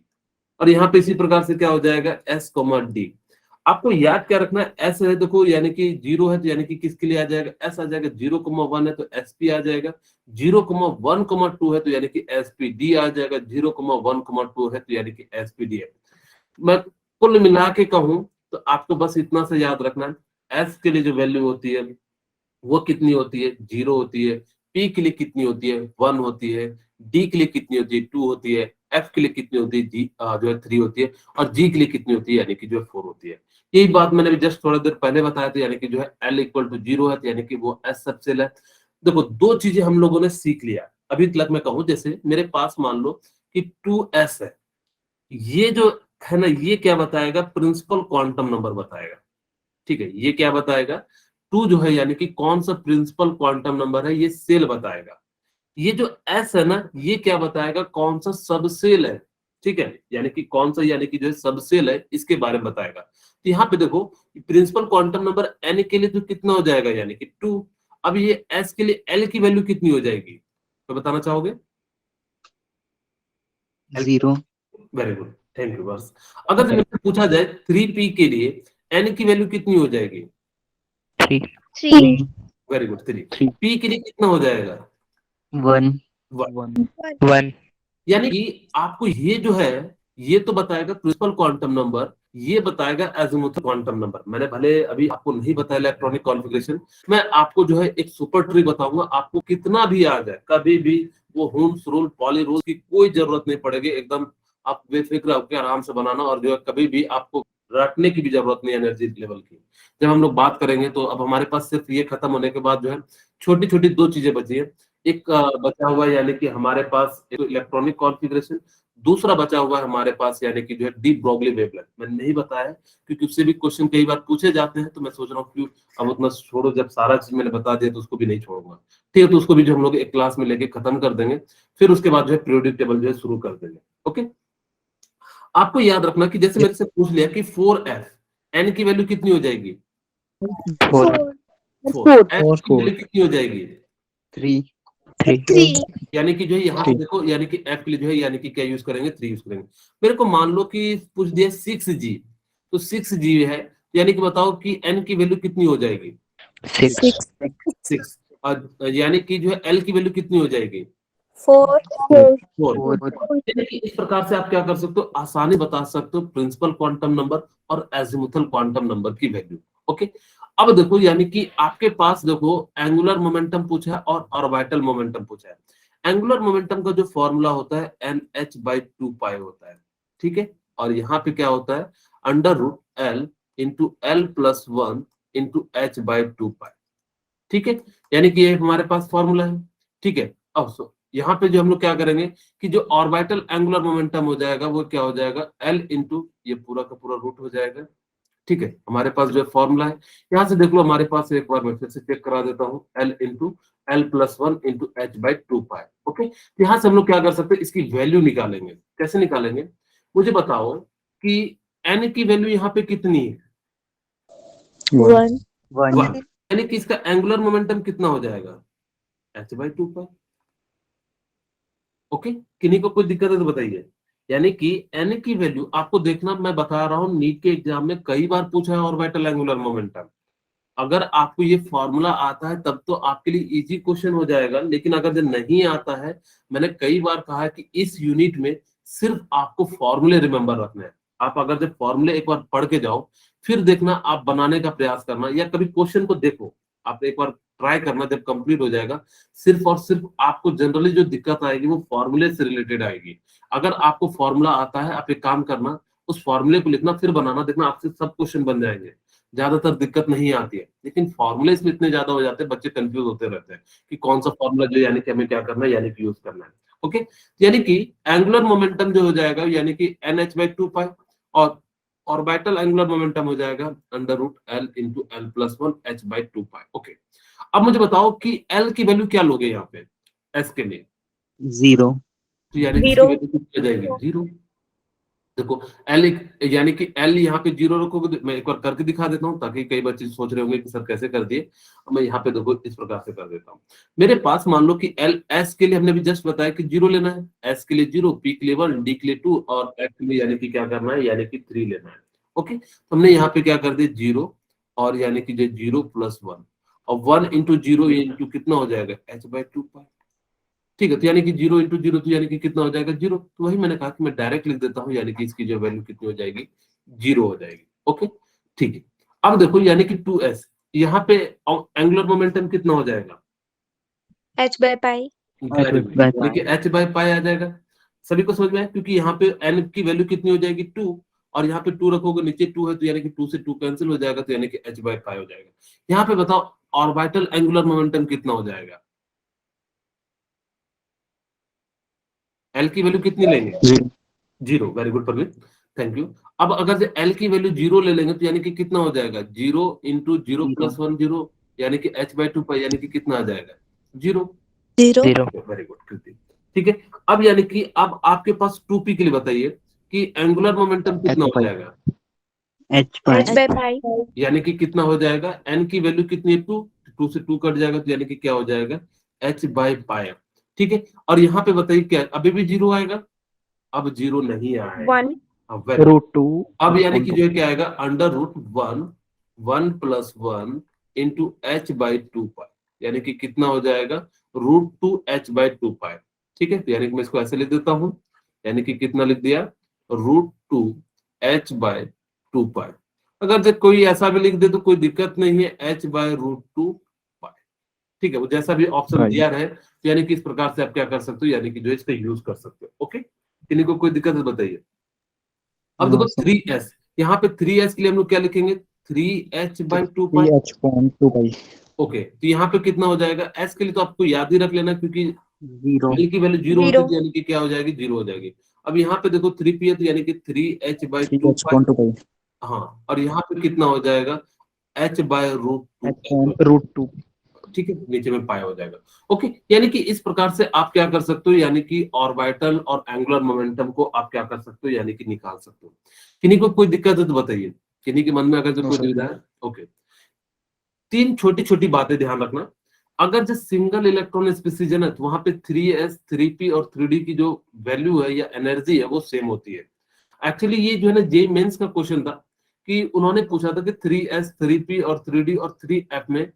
और यहाँ पे इसी प्रकार से क्या हो जाएगा s, d। आपको याद क्या रखना है, s है देखो यानी कि 0 है तो यानी कि किसके लिए आ जाएगा, s आ जाएगा, 0,1 है तो sp आ जाएगा, 0,1,2 है तो यानी कि spd आ जाएगा, 0,1,2 है तो यानी कि spd है। मैं कुल मिला के कहूं तो आपको बस इतना से याद रखना है, s के लिए जो वैल्यू होती है वो कितनी होती है, 0 होती है, p के लिए कितनी होती है, 1 होती है, d के लिए कितनी होती है, 2 होती है, f के लिए कितनी होती है, g जो है 3 होती है, और g के लिए कितनी होती है यानी कि जो है 4 होती है। यही बात मैंने जस्ट थोड़ा देर पहले बताया था, यानी कि जो है l इक्वल टू 0 है तो यानी कि वो s सबसेल है। देखो दो चीजें हम लोगों ने सीख लिया अभी तक, मैं कहूं जैसे मेरे पास मान लो कि 2s है, ये जो है ना ये क्या बताएगा, प्रिंसिपल क्वांटम नंबर बताएगा, ठीक है, ये क्या बताएगा, 2 जो है यानी कि कौन सा प्रिंसिपल क्वांटम नंबर है ये सेल बताएगा। ये जो s है ना ये क्या बताएगा, कौन सा सबसेल है, ठीक है, यानी कि कौन सा यानी कि जो है सबसेल है इसके बारे में बताएगा। तो यहाँ पे देखो प्रिंसिपल क्वांटम नंबर n के लिए तो कितना हो जाएगा यानी कि 2। अब ये s के लिए l की वैल्यू कितनी हो जाएगी, तो बताना चाहोगे?
0।
Very good, thank you. बस अगर जब मुझसे पूछा जाए 3p के लिए n की वैल्यू कितनी हो जाएगी,
3
3
वेरी गुड 3।
3
p के लिए कितना हो जाएगा,
1
1।
1
यानी कि आपको ये जो है ये तो बताएगा प्रिंसिपल क्वांटम नंबर, ये बताएगा एजीमुथल क्वांटम नंबर। मैंने भले अभी आपको नहीं बताया इलेक्ट्रॉनिक कॉन्फ़िगरेशन, मैं आपको जो है एक सुपर ट्रिक बताऊंगा, आपको कितना भी आ जाए कभी भी वो होम्स रूल पॉली रूल की कोई जरूरत नहीं पड़ेगी, एकदम आप बेफिक्र होकर आराम से बनाना, और जो है कभी भी आपको रटने की भी जरूरत नहीं एनर्जी लेवल की। जब हम लोग बात करेंगे तो अब हमारे पास सिर्फ ये खत्म होने के बाद जो है छोटी छोटी दो चीजें बची है। एक बचा हुआ है यानी कि हमारे पास इलेक्ट्रॉनिक कॉन्फ़िगरेशन, दूसरा बचा हुआ है हमारे पास यानी कि जो है डी ब्रोगली वेवलेंथ। मैंने नहीं बताया क्योंकि उससे भी क्वेश्चन कई बार पूछे जाते हैं, तो मैं सोच रहा हूँ कि अब उतना छोड़ो, जब सारा चीज मैंने बता दिया तो उसको भी नहीं छोड़ूंगा, ठीक है, तो उसको भी जो हम लोग एक क्लास में लेके खत्म कर देंगे, फिर उसके बाद जो है पीरियोडिक टेबल जो है शुरू कर देंगे। ओके, आपको याद रखना कि जैसे मेरे से पूछ लिया कि 4f n की वैल्यू कितनी हो जाएगी,
4
4 f की वैल्यू कितनी हो जाएगी,
3 3
3
यानी कि जो है यहाँ पे देखो यानी कि f के लिए जो है यानी कि क्या यूज करेंगे, 3 यूज करेंगे। मेरे को मान लो कि पूछ दिया 6g, तो 6g है, यानी कि बताओ कि n की वैल्यू कितनी हो जाएगी,
6
6, और यानी कि जो है l की वैल्यू कितनी हो जाएगी,
4
4। यानी कि इस प्रकार से आप क्या कर सकते हो, आसानी बता सकते हो प्रिंसिपल क्वांटम नंबर और एजीमुथल क्वांटम नंबर की वैल्यू। ओके, अब देखो यानी कि आपके पास देखो एंगुलर मोमेंटम पूछा है और ऑर्बिटल मोमेंटम पूछा है। एंगुलर मोमेंटम का जो फॉर्मूला होता है nh/2 होता है, ठीक है, और यहाँ पे क्या होता है √l into l+1 into h/2, ठीक है, यानी कि ये हमारे पास फॉर्मूला है, ठीक है। अब यहाँ पे जो हम लोग क्या करेंगे कि जो ऑर्बिटल एंगुलर मोमेंटम हो जाएगा वो क्या हो जाएगा, l इंटू ये पूरा का पूरा रूट हो जाएगा, ठीक है, हमारे पास जो फॉर्मूला है यहाँ से देख लो, हमारे पास एक बार मैं फिर से चेक करा देता हूँ, l into l+1 into h/2। Okay, तो यहाँ से हम लोग क्या कर सकते हैं, इसकी वैल्यू निकालेंगे। कैसे निकालेंगे, मुझे बताओ कि n की वैल्यू यहाँ पे कितनी है,
1
1, यानी कि इसका एंगुलर मोमेंटम कितना हो जाएगा, h/2। ओके, किन्हीं को कोई दिक्कत है तो बताइए। यानी कि n की वैल्यू आपको देखना, मैं बता रहा हूँ नीट के एग्जाम में कई बार पूछा है ऑर्बिटल एंगुलर मोमेंटम। अगर आपको ये फॉर्मूला आता है तब तो आपके लिए इजी क्वेश्चन हो जाएगा, लेकिन अगर जो नहीं आता है, मैंने कई बार कहा है कि इस यूनिट में सिर्फ आपको फॉर्मूले रिमेंबर रखने हैं। आप अगर जब फॉर्मूले एक बार पढ़ के जाओ, फिर देखना आप बनाने का प्रयास करना, या कभी क्वेश्चन को देखो, आप एक बार ट्राई करना, जब कंप्लीट हो जाएगा सिर्फ और सिर्फ आपको जनरली जो दिक्कत आएगी वो फॉर्मूले से रिलेटेड आएगी। अगर आपको फॉर्मूला आता है, आप एक काम करना, उस फॉर्मूले को लिखना फिर बनाना, देखना आपसे सब क्वेश्चन बन जाएंगे, ज्यादातर दिक्कत नहीं आती है। लेकिन फॉर्मूले इसमें इतने ज्यादा हो जाते हैं, बच्चे कंफ्यूज होते रहते हैं कि कौन सा फॉर्मूला जो यानी कि हमें क्या करना है, यानी कि यूज करना है। ओके, यानी कि एंगुलर मोमेंटम जो हो जाएगा यानी कि nh/2, और ऑर्बिटल एंगुलर मोमेंटम हो जाएगा √l into l+1 h/2। Okay, अब मुझे बताओ कि एल की वैल्यू क्या लोगे यहाँ पे एस के लिए,
0
तो यानी कि इसकी वैल्यू कितनी आ जाएगी 0। देखो एल यानी कि एल यहाँ पे 0 रखोगे, मैं एक बार करके दिखा देता हूँ ताकि कई बच्चे सोच रहे होंगे कि सर कैसे कर दिए। मैं यहाँ पे देखो इस प्रकार से कर देता हूँ। मेरे पास मान लो कि एल एस के लिए हमने भी जस्ट बताया कि 0 लेना है, एस के लिए 0, पी के लिए 1, डी के लिए 2 और एफ के लिए यानी कि क्या करना है, यानी कि 3 लेना है। ओके, तो हमने यहाँ पे क्या कर दिया 0 और यानी कि जो 0 + 1 और 1 × 0 इंटू कितना हो जाएगा h/2 पाई। ठीक है, तो यानी कि 0 × 0 तो यानी कि कितना हो जाएगा 0। तो वही मैंने कहा कि मैं डायरेक्ट लिख देता हूँ, यानी कि इसकी जो वैल्यू कितनी हो जाएगी 0 हो जाएगी। ओके, ठीक है। अब देखो यानी कि 2s यहाँ पे एंगुलर मोमेंटम कितना हो जाएगा
h/pi.
वेरी गुड, यानी कि h/pi आ जाएगा। सभी को समझ में आया, क्योंकि यहाँ पे n की वैल्यू कितनी हो जाएगी 2 और यहाँ पे 2 रखोगे, नीचे 2 है तो यानी कि 2 से 2 कैंसिल हो जाएगा, तो यानी कि h/pi हो जाएगा। यहाँ पे बताओ ऑर्बिटल एंगुलर मोमेंटम कितना हो जाएगा, एल की वैल्यू कितनी लेंगे 0। Very good Parveen, thank you. अब अगर से एल की वैल्यू 0 ले लेंगे तो यानी कि कितना हो जाएगा 0 × 0 + 1 0 यानी कि h/2 पाई, यानी कि कितना आ जाएगा 0।
0.
वेरी गुड कृति, ठीक है। अब यानी कि अब आपके पास 2p के लिए बताइए कि एंगुलर मोमेंटम कितना हो जाएगा
h/pi.
यानी कि कितना हो जाएगा, n की वैल्यू कितनी है 2, 2 से 2 कट जाएगा तो यानी कि क्या हो जाएगा h/pi। ठीक है, और यहाँ पे बताइए क्या अभी भी 0 आएगा, अब 0 नहीं आएगा
1.
√2
अब यानी कि जो है क्या आएगा √1 1 + 1 × h/2 पाई, यानी कि कितना हो जाएगा √2 h/2 पाई। ठीक है, तो यानी कि मैं इसको ऐसे लिख देता हूं, यानी कि कितना लिख दिया √2 h/2 पाई। अगर जब कोई ऐसा भी लिख दे तो कोई दिक्कत नहीं है, h/√2 पाई। ठीक है, वो जैसा भी ऑप्शन दिया रहे, तो यानी कि इस प्रकार से आप क्या कर सकते हो, यानी कि जो इसका यूज कर सकते हो। ओके, किन्हीं को कोई दिक्कत है बताइए। अब देखो 3s, यहाँ पे 3s के लिए हम लोग क्या लिखेंगे 3h/2 पाई। ओके, तो यहाँ पे कितना हो जाएगा s के लिए, तो आपको याद ही रख लेना क्योंकि
0
l की वैल्यू 0 होती है तो यानी कि क्या हो जाएगी 0 हो जाएगी। अब यहाँ पे देखो 3p है तो यानी कि 3h/2 पाई। हाँ, और यहाँ पे कितना हो जाएगा h/√2। ठीक है, नीचे में पाया हो जाएगा। ओके, यानी कि इस प्रकार से आप क्या कर सकते हो, यानी कि ऑर्बिटल और एंगुलर मोमेंटम को आप क्या कर सकते हो, यानी कि निकाल सकते हो। किन्हीं को कोई दिक्कत है तो बताइए, किन्हीं के मन में अगर जो कोई दुविधा है। ओके, 3 छोटी छोटी बातें ध्यान रखना। अगर जो सिंगल इलेक्ट्रॉन स्पीसीज है ना, तो वहां पे 3s 3p और 3d की जो वैल्यू है या एनर्जी है वो सेम होती है। एक्चुअली ये जो है ना जे मेंस का क्वेश्चन था कि उन्होंने पूछा था कि 3s 3p और 3d और 3f में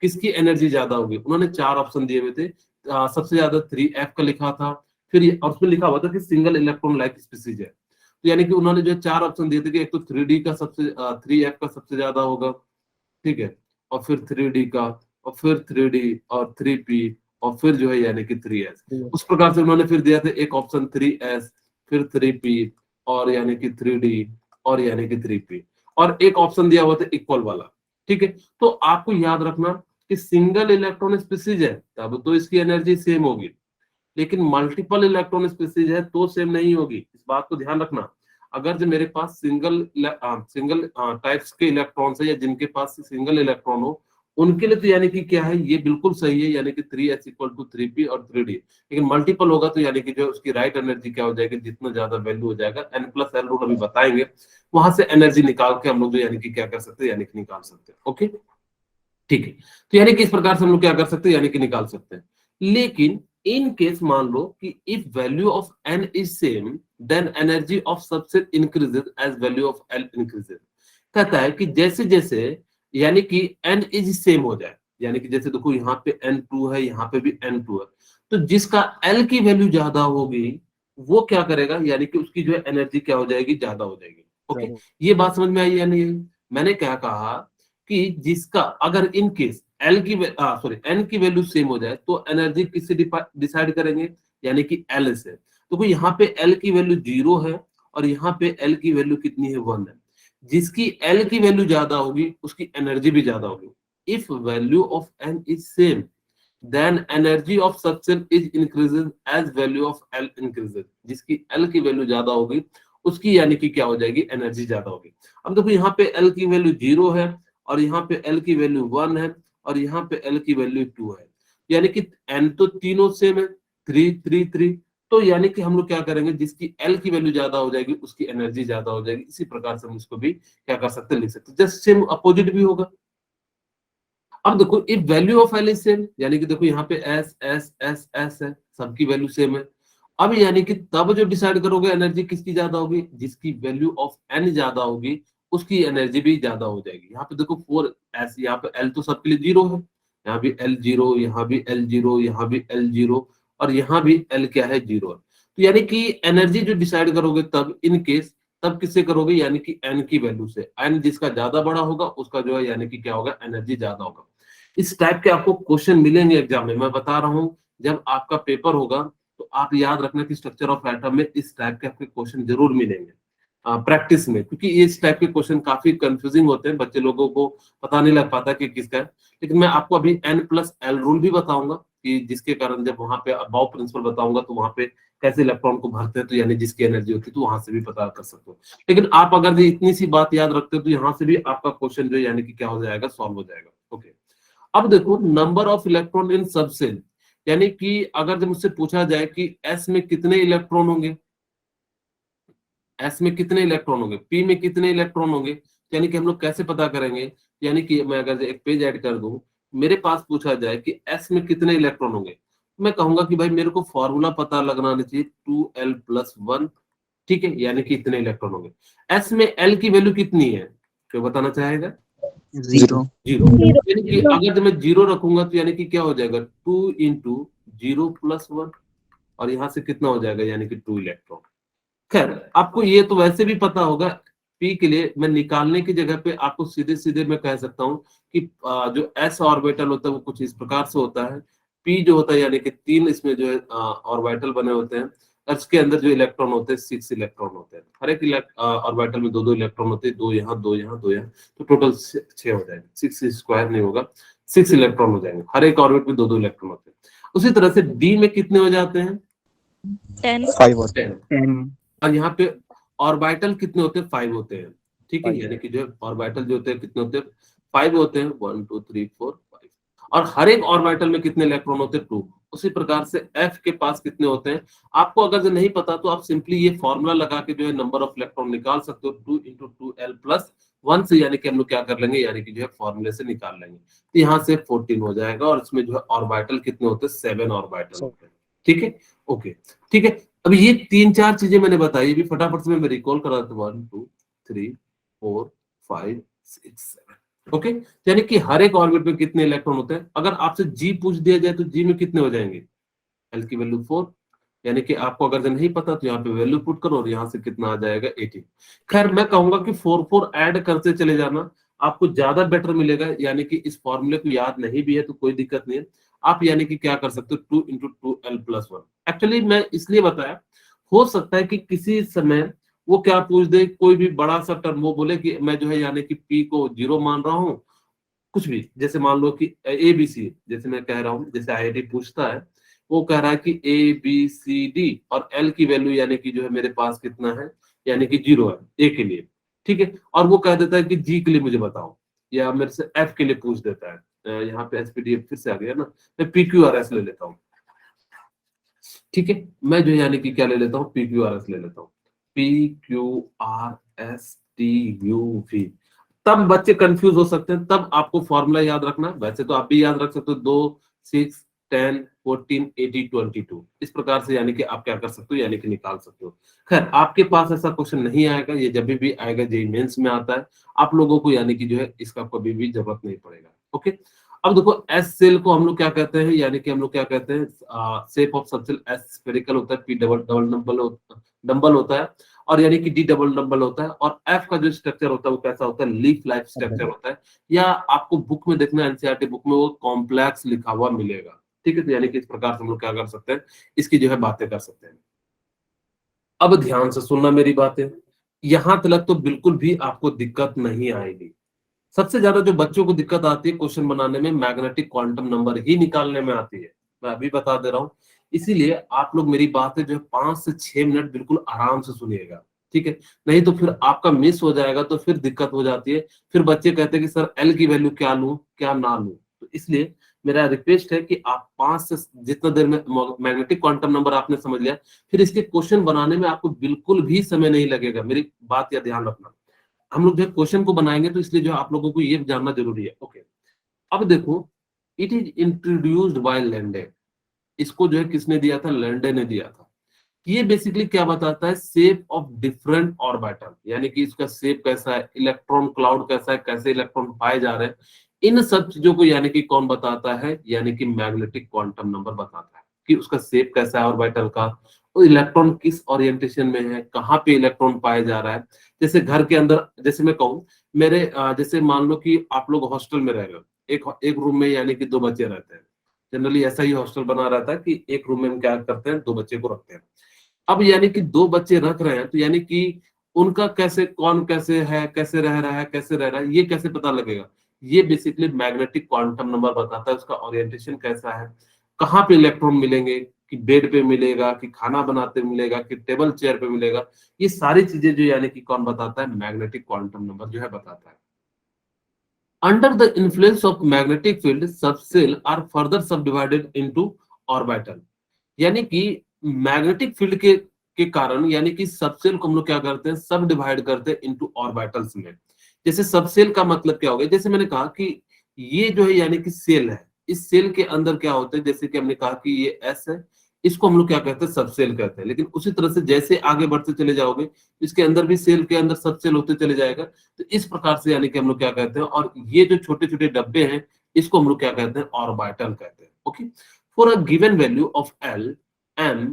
किसकी एनर्जी ज्यादा होगी। उन्होंने 4 ऑप्शन दिए हुए थे, सबसे ज्यादा 3f का लिखा था, फिर और उसमें लिखा हुआ था कि सिंगल इलेक्ट्रॉन लाइक स्पीसीज है। तो यानी कि उन्होंने जो 4 ऑप्शन दिए थे कि एक तो 3d का सबसे 3f का सबसे ज्यादा होगा, ठीक है, और फिर 3d का, और फिर 3d और 3p और फिर जो है यानी कि 3s। उस प्रकार से उन्होंने फिर दिया था एक ऑप्शन 3s फिर 3p और यानी कि 3d और यानी कि 3p और एक ऑप्शन दिया हुआ था इक्वल वाला। ठीक है, तो आपको याद रखना कि सिंगल इलेक्ट्रॉन स्पीसीज है तब तो इसकी एनर्जी सेम होगी, लेकिन मल्टीपल इलेक्ट्रॉन स्पीसीज है तो सेम नहीं होगी। इस बात को ध्यान रखना। अगर जो मेरे पास सिंगल टाइप्स के इलेक्ट्रॉन्स है या जिनके पास सिंगल इलेक्ट्रॉन हो, उनके लिए तो यानी कि क्या है ये बिल्कुल सही है, यानी कि 3s = 3p और 3d। लेकिन मल्टीपल होगा तो यानी कि जो उसकी राइट एनर्जी क्या हो जाएगी, जितना ज्यादा वैल्यू हो जाएगा n+l रूल अभी बताएंगे, वहां से एनर्जी निकाल के हम लोग जो यानी कि क्या कर सकते हैं, यानी कि निकाल सकते हैं। ओके, ठीक है, तो यानी कि इस प्रकार से हम लोग क्या कर सकते हैं, यानी कि निकाल सकते हैं। लेकिन इन केस मान लो कि if value of n is same then energy of subset increases as value of l increases. कहता है कि जैसे जैसे यानी कि n इज सेम हो जाए, यानी कि जैसे देखो यहाँ पे n2 है, यहाँ पे भी n2 है, तो जिसका l की वैल्यू ज्यादा होगी वो क्या करेगा, यानी कि उसकी जो है एनर्जी क्या हो जाएगी, ज्यादा हो जाएगी। ओके, ये बात समझ में आई या नहीं आई? मैंने क्या कहा कि जिसका अगर इन केस एल की एन की वैल्यू सेम हो जाए तो एनर्जी किससे डिसाइड करेंगे, यानी कि एल से। तो यहाँ पे एल की वैल्यू 0 है और यहाँ पे एल की वैल्यू कितनी है 1 है। जिसकी एल की वैल्यू ज्यादा होगी उसकी एनर्जी भी ज्यादा होगी। If value of n is same then energy of subshell is increases as value of l increases. जिसकी एल की वैल्यू ज्यादा होगी उसकी यानी कि क्या हो जाएगी, एनर्जी ज्यादा होगी। अब देखो यहाँ पे एल की वैल्यू 0 है और यहाँ पे L की वैल्यू 1 है और यहाँ पे L की वैल्यू 2 है, यानी कि N तो तीनों सेम है, 3 3 3, तो यानी कि हम लोग क्या करेंगे, जिसकी L की वैल्यू ज्यादा हो जाएगी उसकी एनर्जी ज्यादा हो जाएगी। इसी प्रकार से हम इसको भी क्या कर सकते हैं, लिख सकते हैं। जस्ट सेम अपोजिट भी होगा। अब देखो if value of L is same, यानी कि देखो यहाँ पे S S S S है, सबकी वैल्यू सेम है। अब यानी कि तब जो डिसाइड करोगे एनर्जी किसकी ज्यादा होगी, जिसकी वैल्यू ऑफ N ज्यादा होगी उसकी एनर्जी भी ज्यादा हो जाएगी। यहाँ पे देखो 4S, यहाँ पे L तो सबके लिए 0 है, यहाँ भी L 0, यहाँ भी L 0, यहाँ भी L 0, और यहाँ भी L क्या है, 0 है। तो यानी कि एनर्जी जो डिसाइड करोगे तब इन केस, तब किससे करोगे, यानी कि N की वैल्यू से। N जिसका ज्यादा बड़ा होगा उसका जो है यानी कि क्या होगा, एनर्जी ज्यादा होगा। इस टाइप के आपको क्वेश्चन मिलेंगे एग्जाम में, मैं बता रहा हूँ। जब आपका पेपर होगा तो आप याद रखना कि स्ट्रक्चर ऑफ एटम में इस टाइप के आपके क्वेश्चन जरूर मिलेंगे प्रैक्टिस में, क्योंकि इस टाइप के क्वेश्चन काफी कंफ्यूजिंग होते हैं, बच्चे लोगों को पता नहीं लग पाता कि किसका है। लेकिन मैं आपको अभी N+L रूल भी बताऊंगा, कि जिसके कारण जब वहां पे अबाव प्रिंसिपल बताऊंगा तो वहां पे कैसे इलेक्ट्रॉन को भरते हैं, तो यानी जिसकी एनर्जी होती है, तो वहां से भी पता कर सकते हो। लेकिन आप अगर ये इतनी सी बात याद रखते हो तो यहाँ से भी आपका क्वेश्चन जो यानी कि क्या हो जाएगा, सॉल्व हो जाएगा। ओके, अब देखो नंबर ऑफ इलेक्ट्रॉन इन सब सेल, यानी कि अगर जब मुझसे पूछा जाए कि S में कितने इलेक्ट्रॉन होंगे, S में कितने इलेक्ट्रॉन होंगे, P में कितने इलेक्ट्रॉन होंगे, यानी कि हम लोग कैसे पता करेंगे। यानी कि मैं अगर एक पेज ऐड कर दूं, मेरे पास पूछा जाए कि S में कितने इलेक्ट्रॉन होंगे, मैं कहूंगा कि भाई मेरे को फॉर्मूला पता लगना चाहिए 2L+1, ठीक है, यानी कि इतने इलेक्ट्रॉन होंगे। S में L की वैल्यू कितनी है, कोई बताना चाहेगा।
0
0, यानी कि अगर जब मैं 0 रखूंगा तो यानी कि क्या हो जाएगा, 2 × 0+1, और यहाँ से कितना हो जाएगा, यानी कि 2 इलेक्ट्रॉन। खैर आपको ये तो वैसे भी पता होगा, P के लिए मैं निकालने की जगह पे आपको सीधे सीधे मैं कह सकता हूँ कि जो S ऑर्बिटल होता है वो कुछ इस प्रकार से होता है। P जो होता है यानी कि 3 इसमें जो है ऑर्बिटल बने होते हैं, इसके अंदर जो इलेक्ट्रॉन होते हैं 6 इलेक्ट्रॉन होते हैं। हर एक ऑर्बिटल में 2-2 इलेक्ट्रॉन होते हैं, 2 यहाँ 2 यहाँ 2 यहाँ, तो टोटल 6 हो जाएंगे। 6 स्क्वायर नहीं होगा, 6 इलेक्ट्रॉन हो जाएंगे। हर एक ऑर्बिट में 2-2 इलेक्ट्रॉन होते हैं। उसी तरह से D में कितने हो जाते हैं,
10
होते
10,
10
और यहाँ पे ऑर्बिटल कितने होते हैं, 5 होते हैं, ठीक है।
5
यानी कि जो ऑर्बिटल जो होते हैं कितने होते हैं, 5 होते हैं, 1 2 3 4 5, और हर एक ऑर्बिटल में कितने इलेक्ट्रॉन होते हैं, 2। उसी प्रकार से F के पास कितने होते हैं, आपको अगर जो नहीं पता तो आप सिंपली ये फॉर्मूला लगा के जो है नंबर ऑफ इलेक्ट्रॉन निकाल सकते हो, 2 × 2L+1 से, यानी कि हम लोग क्या कर लेंगे, यानी कि जो है फॉर्मूले से निकाल लेंगे। तो यहाँ से 14 हो जाएगा, और इसमें जो है ऑर्बिटल कितने होते हैं, 7 ऑर्बिटल होते हैं, ठीक है। ओके, ठीक है। अभी ये 3-4 चीजें मैंने बताई, भी फटाफट से मैं रिकॉल करा देता हूं, 1 2 3 4 5 6 7, ओके। यानी कि हर एक ऑर्बिट में कितने इलेक्ट्रॉन होते हैं। अगर आपसे G पूछ दिया जाए तो G में कितने हो जाएंगे, L की वैल्यू 4, यानी कि आपको अगर नहीं पता तो यहाँ पे वैल्यू पुट करो और यहाँ से कितना आ जाएगा, 18। खैर मैं कहूंगा कि 4 ऐड करते चले जाना, आपको ज्यादा बेटर मिलेगा। यानी कि इस फॉर्मूले को याद नहीं भी है तो कोई दिक्कत नहीं है, आप यानी कि क्या कर सकते हो, 2 × 2L+1। एक्चुअली मैं इसलिए बताया, हो सकता है कि किसी समय वो क्या पूछ दे, कोई भी बड़ा सा टर्म, वो बोले कि मैं जो है यानी कि P को 0 मान रहा हूँ, कुछ भी, जैसे मान लो कि ABC, जैसे मैं कह रहा हूँ, जैसे IIT पूछता है, वो कह रहा है कि ABCD और L की वैल्यू यानी कि जो है मेरे पास कितना है, यानी कि 0 है A के लिए, ठीक है। और वो कह देता है कि G के लिए मुझे बताओ, या मेरे से F के लिए पूछ देता है। यहाँ पे SPDF फिर से आ गया ना, मैं PQRS ले लेता हूँ, ठीक है। मैं जो यानी कि क्या ले लेता हूँ, PQRS ले लेता हूँ, PQRSTUV। तब बच्चे कंफ्यूज हो सकते हैं, तब आपको फॉर्मूला याद रखना। वैसे तो आप भी याद रख सकते हो, 2 6 10 14 80 22, इस प्रकार से यानी कि आप क्या कर सकते हो, यानी कि निकाल सकते हो। खैर आपके पास ऐसा क्वेश्चन नहीं आएगा, ये जब भी आएगा जेईई मेंस में आता है, आप लोगों को यानी कि जो है इसका कभी भी जरूरत नहीं पड़ेगा। ओके, अब देखो एस सेल को हम लोग क्या कहते हैं, यानी कि हम लोग क्या कहते हैं, shape of subshell S spherical होता है, पी डबल डबल होता है, और यानी कि डी डबल डबल होता है, और एफ का जो स्ट्रक्चर होता है वो कैसा होता है, लीफ लाइफ स्ट्रक्चर होता है, या आपको बुक में देखना, एनसीईआरटी बुक में वो कॉम्प्लेक्स लिखा हुआ मिलेगा, ठीक है। तो यानी कि इस प्रकार से हम लोग क्या कर सकते हैं, इसकी जो है बातें कर सकते हैं। अब ध्यान से सुनना मेरी बातें, यहां तक तो बिल्कुल भी आपको दिक्कत नहीं आएगी। सबसे ज्यादा जो बच्चों को दिक्कत आती है क्वेश्चन बनाने में, मैग्नेटिक क्वांटम नंबर ही निकालने में आती है, मैं अभी बता दे रहा हूं। इसीलिए आप लोग मेरी बातें जो है 5 से 6 मिनट बिल्कुल आराम से सुनिएगा, ठीक है। नहीं तो फिर आपका मिस हो जाएगा, तो फिर दिक्कत हो जाती है। फिर बच्चे कहते हैं कि सर एल की वैल्यू क्या लूं क्या ना लूं, तो तो इसलिए मेरा रिक्वेस्ट है कि आप 5 से जितना देर में मैग्नेटिक क्वांटम नंबर आपने समझ लिया, फिर इसके क्वेश्चन बनाने में आपको बिल्कुल भी समय नहीं लगेगा। मेरी बात या ध्यान रखना, हम लोग जो है क्वेश्चन को बनाएंगे तो इसलिए जो है आप लोगों को ये जानना जरूरी है। ओके, अब देखो, it is introduced bye Landé. इसको जो है किसने दिया था? लैंडे ने दिया था। ये बेसिकली क्या बताता है? शेप ऑफ डिफरेंट ऑर्बिटल, यानी कि इसका शेप कैसा है, इलेक्ट्रॉन क्लाउड कैसा है, कैसे इलेक्ट्रॉन पाए जा रहे हैं, इन सब चीजों को यानी कि कौन बताता है? यानी कि मैग्नेटिक क्वांटम नंबर बताता है कि उसका शेप कैसा है ऑर्बिटल का, और इलेक्ट्रॉन किस ओरिएंटेशन में है, कहाँ पे इलेक्ट्रॉन पाया जा रहा है। जैसे घर के अंदर, जैसे मैं कहूँ मेरे जैसे मान लो कि आप लोग हॉस्टल में रह रहे हो, एक रूम में यानी कि 2 बच्चे रहते हैं। जनरली ऐसा ही हॉस्टल बना रहता है कि एक रूम में हम क्या करते हैं, 2 बच्चे को रखते हैं। अब यानी कि 2 बच्चे रख रहे हैं, तो यानी कि उनका कैसे, कौन कैसे है, कैसे रह रहा है, कैसे रह रहा है, ये कैसे पता लगेगा? ये बेसिकली मैग्नेटिक क्वांटम नंबर बताता है उसका ओरिएंटेशन कैसा है, कहाँ पे इलेक्ट्रॉन मिलेंगे, कि बेड पे मिलेगा, कि खाना बनाते मिलेगा, कि टेबल चेयर पे मिलेगा। ये सारी चीजें जो यानी कि कौन बताता है? मैग्नेटिक क्वांटम नंबर जो है बताता है। Under the influence of magnetic field, subcell are further subdivided into orbital। यानी कि मैग्नेटिक फील्ड के कारण यानी कि सबसेल को हम लोग क्या करते हैं? सब डिवाइड करते हैं इनटू ऑर्बिटल्स में। जैसे सबसेल का मतलब क्या हो गया? जैसे मैंने कहा कि ये जो है यानी कि सेल है, इस सेल के अंदर क्या होता है? जैसे कि हमने कहा कि ये एस है, इसको हम लोग क्या कहते हैं? सबसेल कहते हैं। लेकिन उसी तरह से जैसे आगे बढ़ते चले जाओगे, इसके अंदर भी सेल के अंदर सबसेल होते चले जाएगा। तो इस प्रकार से यानी कि हम लोग क्या कहते हैं, और ये जो छोटे छोटे डब्बे हैं, इसको हम लोग क्या कहते हैं? ऑर्बिटल कहते हैं। Okay, for a given value of L, m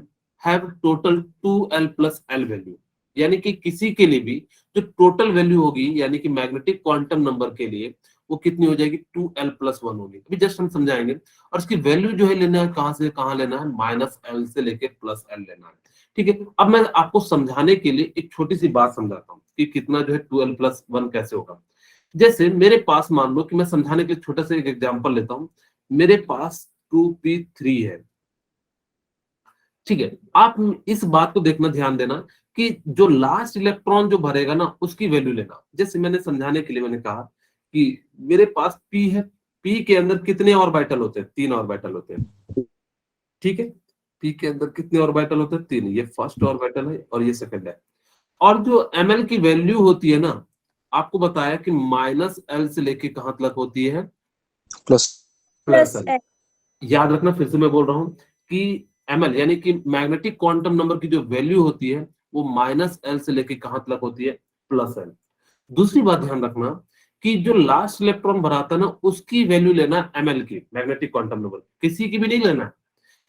have total 2l plus l value, यानी कि किसी के लिए भी जो टोटल वैल्यू होगी यानी कि मैग्नेटिक क्वांटम नंबर के लिए, वो कितनी हो जाएगी? 2l plus 1 होगी। अभी जस्ट हम समझाएंगे। और इसकी वैल्यू जो है लेना है कहां से कहां लेना है? -l से लेके +l लेना है। ठीक है, अब मैं आपको समझाने के लिए एक छोटी सी बात समझाता हूँ कि कितना जो है 2l plus 1 कैसे होगा। जैसे मेरे पास मान लो कि मैं समझाने के लिए छोटा सा एक एग्जांपल लेता हूँ। मेरे पास 2p3 है। ठीक है, आप इस बात को देखना, ध्यान देना कि जो लास्ट इलेक्ट्रॉन जो भरेगा ना, उसकी वैल्यू लेना। जैसे मैंने समझाने के लिए मैंने कहा कि मेरे पास p है, p के अंदर कितने ऑर्बिटल होते हैं? 3 ऑर्बिटल होते हैं। ठीक है, p के अंदर कितने ऑर्बिटल होते हैं? 3। ये फर्स्ट ऑर्बिटल है और ये सेकंड है। और जो ml की वैल्यू होती है ना, आपको बताया कि -l से लेके कहां तक होती है?
Plus
+l। याद रखना, फिर से मैं बोल रहा हूं कि ml यानी कि मैग्नेटिक क्वांटम नंबर की जो वैल्यू होती है, वो -l से लेके कहां तक होती है? +l। दूसरी बात ध्यान रखना कि जो लास्ट इलेक्ट्रॉन भराता है ना, उसकी वैल्यू लेना ml की, मैग्नेटिक क्वांटम नंबर, किसी की भी नहीं लेना।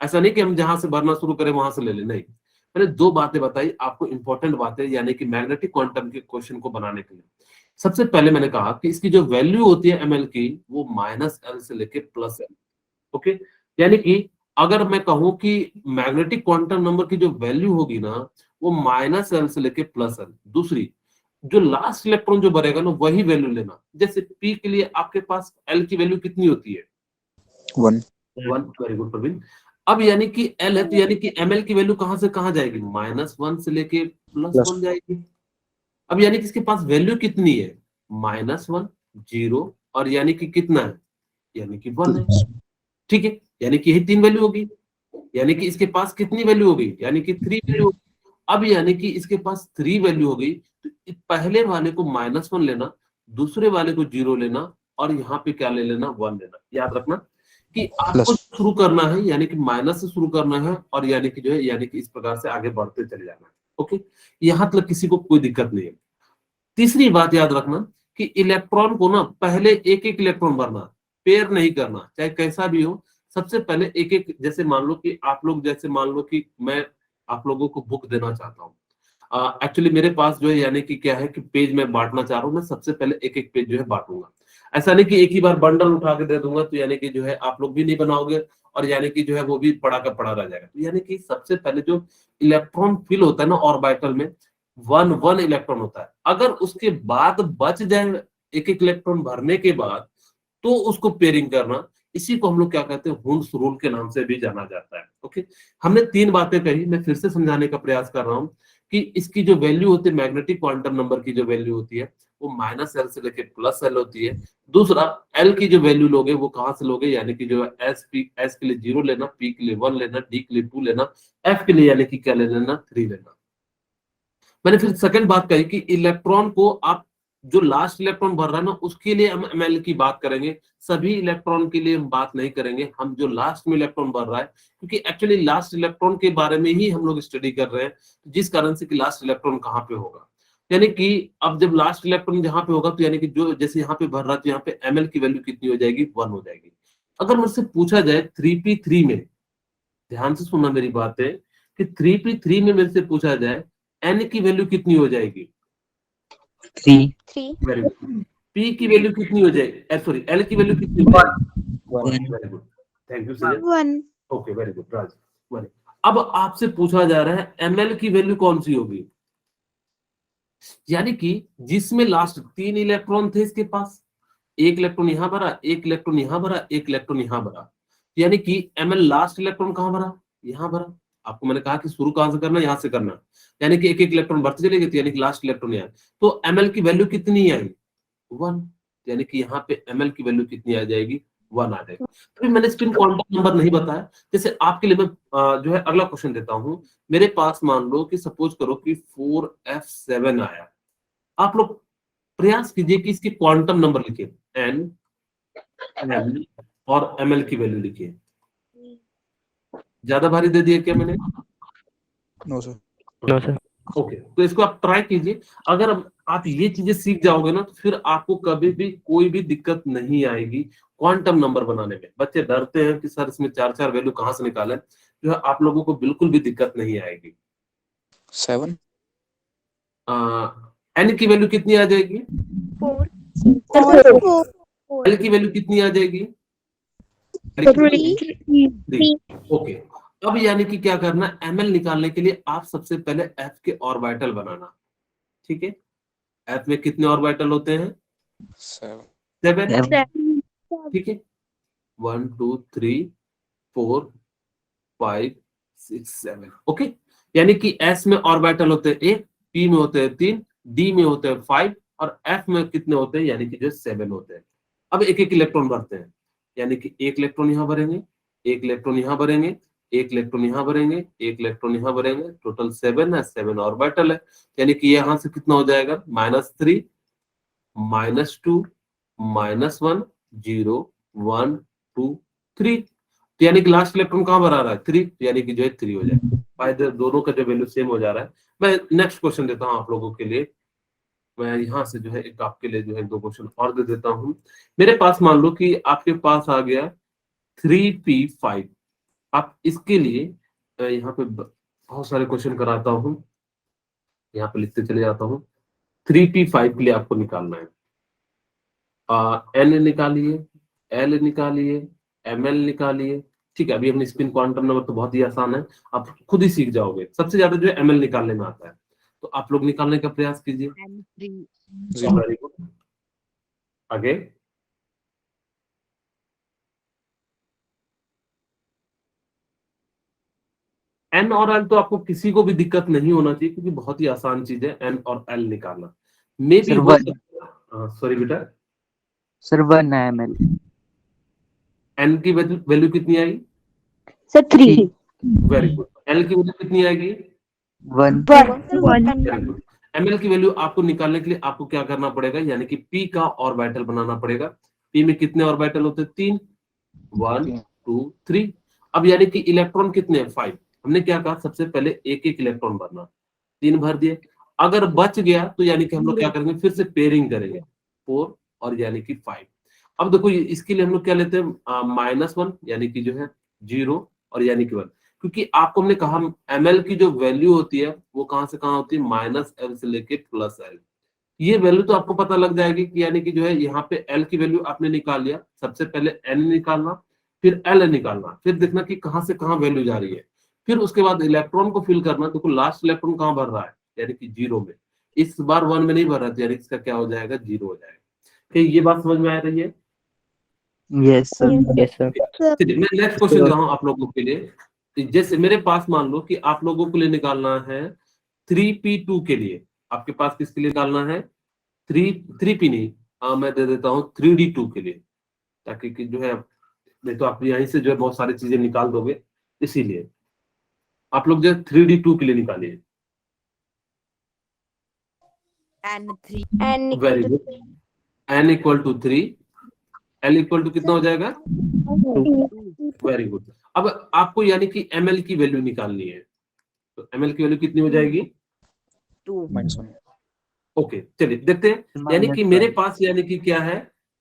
ऐसा नहीं कि हम जहां से भरना शुरू करें वहां से ले लें, नहीं। मैंने 2 बातें बताई आपको, इंपॉर्टेंट बातें, यानी कि मैग्नेटिक क्वांटम के क्वेश्चन को बनाने के लिए। सबसे पहले मैंने कहा कि इसकी जो वैल्यू होती है ml की, वो -l से लेके +l। ओके, यानी कि अगर मैं कहूं कि मैग्नेटिक क्वांटम नंबर की जो वैल्यू होगी ना, वो -l से लेके +l। दूसरी, जो लास्ट इलेक्ट्रॉन जो भरेगा ना, वही वैल्यू लेना। जैसे p के लिए आपके पास l की वैल्यू कितनी होती है?
1
1। Very good Praveen. अब यानी कि l है, तो यानी कि ml की वैल्यू कहां से कहां जाएगी? -1 से लेके +1 जाएगी। अब यानी कि इसके पास वैल्यू कितनी है? -1, 0 और यानी कि कितना है? यानी कि 1 है। ठीक है, यानी कि यही 3 वैल्यू होगी। यानी कि इसके पास कितनी वैल्यू हो गई? यानी कि 3 वैल्यू होगी। अब यानी कि इसके पास 3 वैल्यू हो गई, तो पहले वाले को -1 लेना, दूसरे वाले को 0 लेना, और यहाँ पे क्या ले लेना? 1 लेना। याद रखना कि आपको
प्लस
शुरू करना है यानी कि माइनस से शुरू करना है, और यानी कि जो है यानी कि इस प्रकार से आगे बढ़ते चले जाना है। ओके, यहाँ तक किसी को कोई दिक्कत नहीं है। तीसरी बात याद रखना कि इलेक्ट्रॉन को ना पहले एक एक इलेक्ट्रॉन भरना, पेयर नहीं करना, चाहे कैसा भी हो। सबसे पहले एक एक, जैसे मान लो कि आप लोग, जैसे मान लो कि मैं आप लोगों को बुक देना चाहता हूँ। एक्चुअली मेरे पास जो है यानी कि क्या है कि पेज में बांटना चाह रहा हूँ। मैं सबसे पहले एक एक पेज जो है बांटूंगा। ऐसा नहीं कि एक ही बार बंडल उठा के दे दूंगा, तो यानी कि जो है आप लोग भी नहीं बनाओगे, और यानी कि जो है वो भी पड़ा का पड़ा रह जाएगा। तो यानी कि सबसे पहले जो इलेक्ट्रॉन फिल होता है ना ऑर्बिटल में, 1 इलेक्ट्रॉन होता है। अगर उसके बाद बच जाए एक एक इलेक्ट्रॉन भरने के बाद, तो उसको पेयरिंग करना, इसी को हम लोग क्या कहते हैं? हुंस रूल के नाम से भी जाना जाता है। ओके, हमने 3 बातें कही, मैं फिर से समझाने का प्रयास कर रहा हूं कि इसकी जो वैल्यू होती है, मैग्नेटिक क्वांटम नंबर की जो वैल्यू होती है, वो माइनस एल से लेके प्लस एल होती है। दूसरा, एल की जो वैल्यू लोगे वो कहां से लोगे, यानी कि जो एस के लिए 0 लेना, पी के लिए 1 लेना, डी के लिए 2 लेना, एफ के लिए यानी कि क्या ले लेना, 3 लेना। मैंने फिर सेकंड बात कही कि इलेक्ट्रॉन को आप जो लास्ट इलेक्ट्रॉन भर रहा है ना उसके लिए हम एमएल की बात करेंगे, सभी इलेक्ट्रॉन के लिए हम बात नहीं करेंगे। हम जो लास्ट में इलेक्ट्रॉन भर रहा है, क्योंकि एक्चुअली लास्ट इलेक्ट्रॉन के बारे में ही हम लोग स्टडी कर रहे हैं, जिस कारण से कि लास्ट इलेक्ट्रॉन कहाँ पे होगा। यानी कि अब जब लास्ट इलेक्ट्रॉन जहां पे होगा तो यानी कि जो जैसे यहाँ पे भर रहा है तो यहाँ पे एमएल की वैल्यू कितनी हो जाएगी, 1 हो जाएगी। अगर मुझसे पूछा जाए 3p3 में, ध्यान से सुनना मेरी बात है, कि 3p3 में मेरे से पूछा जाए एन की वैल्यू कितनी हो जाएगी,
3
वेरी गुड। पी की वैल्यू कितनी हो जाएगी, सॉरी एल की वैल्यू कितनी हो जाएगी, very good, thank you sir,
1
okay very good Raj. Very, अब आपसे पूछा जा रहा है एमएल की वैल्यू कौन सी होगी, यानी कि जिसमें लास्ट 3 इलेक्ट्रॉन थे इसके पास, एक इलेक्ट्रॉन यहां भरा, एक इलेक्ट्रॉन यहां भरा, एक इलेक्ट्रॉन यहां भरा, यानी कि एमएल लास्ट इलेक्ट्रॉन कहां भरा, यहां भरा। आपको मैंने कहा कि शुरू कहां से करना, यहां से करना, यानी कि एक एक इलेक्ट्रॉन बढ़ते चले गए, यानी कि लास्ट इलेक्ट्रॉन यहाँ, तो एमएल की वैल्यू कितनी आई, 1, यानी कि यहाँ पे एमएल की वैल्यू कितनी आ जाएगी, 1 आ जाएगी। तो मैंने स्पिन क्वांटम नंबर नहीं बताया। जैसे आपके लिए मैं जो है अगला क्वेश्चन देता हूं। मेरे पास मान लो कि सपोज करो कि 4f7 आया, आप लोग प्रयास कीजिए कि इसके क्वांटम नंबर लिखिए, एन, एम और एमएल की वैल्यू लिखिए। ज्यादा भारी दे दिया क्या मैंने,
no sir.
No sir.
Okay, तो इसको आप ट्राई कीजिए। अगर आप ये चीजें सीख जाओगे ना तो फिर आपको कभी भी कोई भी दिक्कत नहीं आएगी क्वांटम नंबर बनाने में। बच्चे डरते हैं कि सर इसमें 4 वैल्यू कहां से निकालें, जो है आप लोगों को बिल्कुल भी दिक्कत नहीं आएगी।
7
एन की वैल्यू कितनी आ जाएगी,
4
एल की वैल्यू कितनी आ जाएगी, 3। ओके, अब यानी कि क्या करना, एमएल निकालने के लिए आप सबसे पहले एफ के ऑर्बिटल बनाना, ठीक है। एफ में कितने ऑर्बिटल होते हैं, 7, ठीक है, 1 2 3 4 5 6 7, ओके। यानी कि एस में ऑर्बिटल होते हैं 1, पी में होते हैं 3, डी में होते हैं 5 और एफ में कितने होते हैं, यानी कि जो 7 होते हैं। अब एक एक इलेक्ट्रॉन भरते हैं, यानी कि एक इलेक्ट्रॉन यहां भरेंगे, एक इलेक्ट्रॉन यहां भरेंगे, एक इलेक्ट्रॉन यहां भरेंगे, एक इलेक्ट्रॉन यहां भरेंगे, टोटल 7 है, 7 ऑर्बिटल है। यानी कि यहां से कितना हो जाएगा, -3 -2 -1 0 1 2 3, तो यानी कि लास्ट इलेक्ट्रॉन कहां भरा रहा है, 3, यानी कि जो है 3 हो जाएगा। फायदे दोनों का जो वैल्यू सेम हो जा रहा है। मैं नेक्स्ट क्वेश्चन देता हूं आप लोगों के लिए। मैं यहाँ से जो है एक आपके लिए जो है 2 क्वेश्चन और दे देता हूं। मेरे पास मान लो कि आपके पास आ गया 3p5। आप इसके लिए यहाँ पे बहुत सारे क्वेश्चन कराता हूँ, यहाँ पे लिखते चले जाता हूँ। 3p5 के लिए आपको निकालना है, एन निकालिए, एल निकालिए, एमएल निकालिए, ठीक है। अभी हमने स्पिन क्वांटम नंबर तो बहुत ही आसान है, आप खुद ही सीख जाओगे। सबसे ज्यादा जो है एमएल निकालने में आता है, तो आप लोग निकालने का प्रयास कीजिए। वेरी गुड, आगे एन और एल तो आपको किसी को भी दिक्कत नहीं होना चाहिए, क्योंकि बहुत ही आसान चीज है एन और एल निकालना। मे बी सॉरी बेटा,
सर 1 ml
एन की वैल्यू कितनी आई,
सर 3
वेरी गुड। एल की वैल्यू कितनी आएगी,
1
वेरी गुड। एमएल की वैल्यू आपको निकालने के लिए आपको क्या करना पड़ेगा, यानी कि पी का ऑर्बिटल बनाना पड़ेगा। पी में कितने ऑर्बिटल होते हैं, 3, 1 2 3। अब यानी कि इलेक्ट्रॉन कितने हैं, 5। हमने क्या कहा, सबसे पहले एक एक इलेक्ट्रॉन भरना, 3 भर दिए। अगर बच गया तो यानी कि हम लोग क्या करेंगे, फिर से पेयरिंग करेंगे, 4 और यानी कि 5। अब देखो इसके लिए हम लोग क्या लेते हैं, -1 यानी कि जो है 0 और यानी कि 1, क्योंकि आपको हमने कहा एमएल की जो वैल्यू होती है वो कहां से कहां होती है, -L से लेके +L। ये वैल्यू तो आपको पता लग जाएगी कि यानी कि जो है यहाँ पे एल की वैल्यू आपने निकाल लिया, सबसे पहले एन निकालना, फिर एल निकालना, फिर देखना कि कहां से कहां वैल्यू जा रही है, फिर उसके बाद इलेक्ट्रॉन को फिल करना। देखो लास्ट इलेक्ट्रॉन कहां भर रहा है, यानी कि 0 में, इस बार 1 में नहीं भर रहा है, यानी इसका क्या हो जाएगा, 0 हो जाएगा। ठीक, ये बात समझ में आ रही है।
Yes sir.
चलिए मैं नेक्स्ट क्वेश्चन दे रहा हूं आप लोगों के लिए। जैसे मेरे पास मान लो कि आप लोगों के लिए निकालना है 3p2 के लिए, आपके पास किसके लिए निकालना है, थ्री पी नहीं, मैं दे देता हूँ 3D2 के लिए, ताकि कि जो है नहीं तो आप यहीं से जो है बहुत सारी चीजें निकाल दोगे, इसीलिए आप लोग जो है 3D2 के लिए निकालिए।
N3.
N equal
very
to
good. n equal to 3, l equal to कितना हो जाएगा?
2.
Very good. अब आपको यानी कि ml की वैल्यू निकालनी है, तो ml की वैल्यू कितनी हो जाएगी?
2.
-1.
ओके चलिए देखते हैं। यानी कि मेरे पास यानी कि क्या है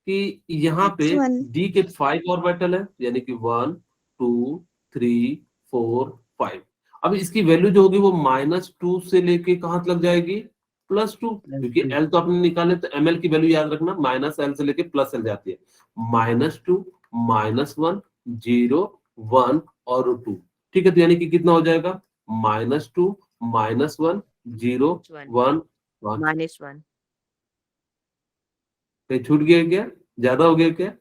कि यहाँ पे
One.
d के 5 ऑर्बिटल है, यानी कि 1 2 3 4 5। अब इसकी वैल्यू जो होगी वो -2 से लेके कहां तक जाएगी? +2, क्योंकि l तो आपने निकाले, तो ml की वैल्यू याद रखना -l से लेके +l जाती है। -2 -1 0 1 और 2, ठीक है। तो यानी कि कितना हो जाएगा? -2 -1 0 1 1।
-1.
कहीं छूट गया क्या? ज्यादा हो गया क्या?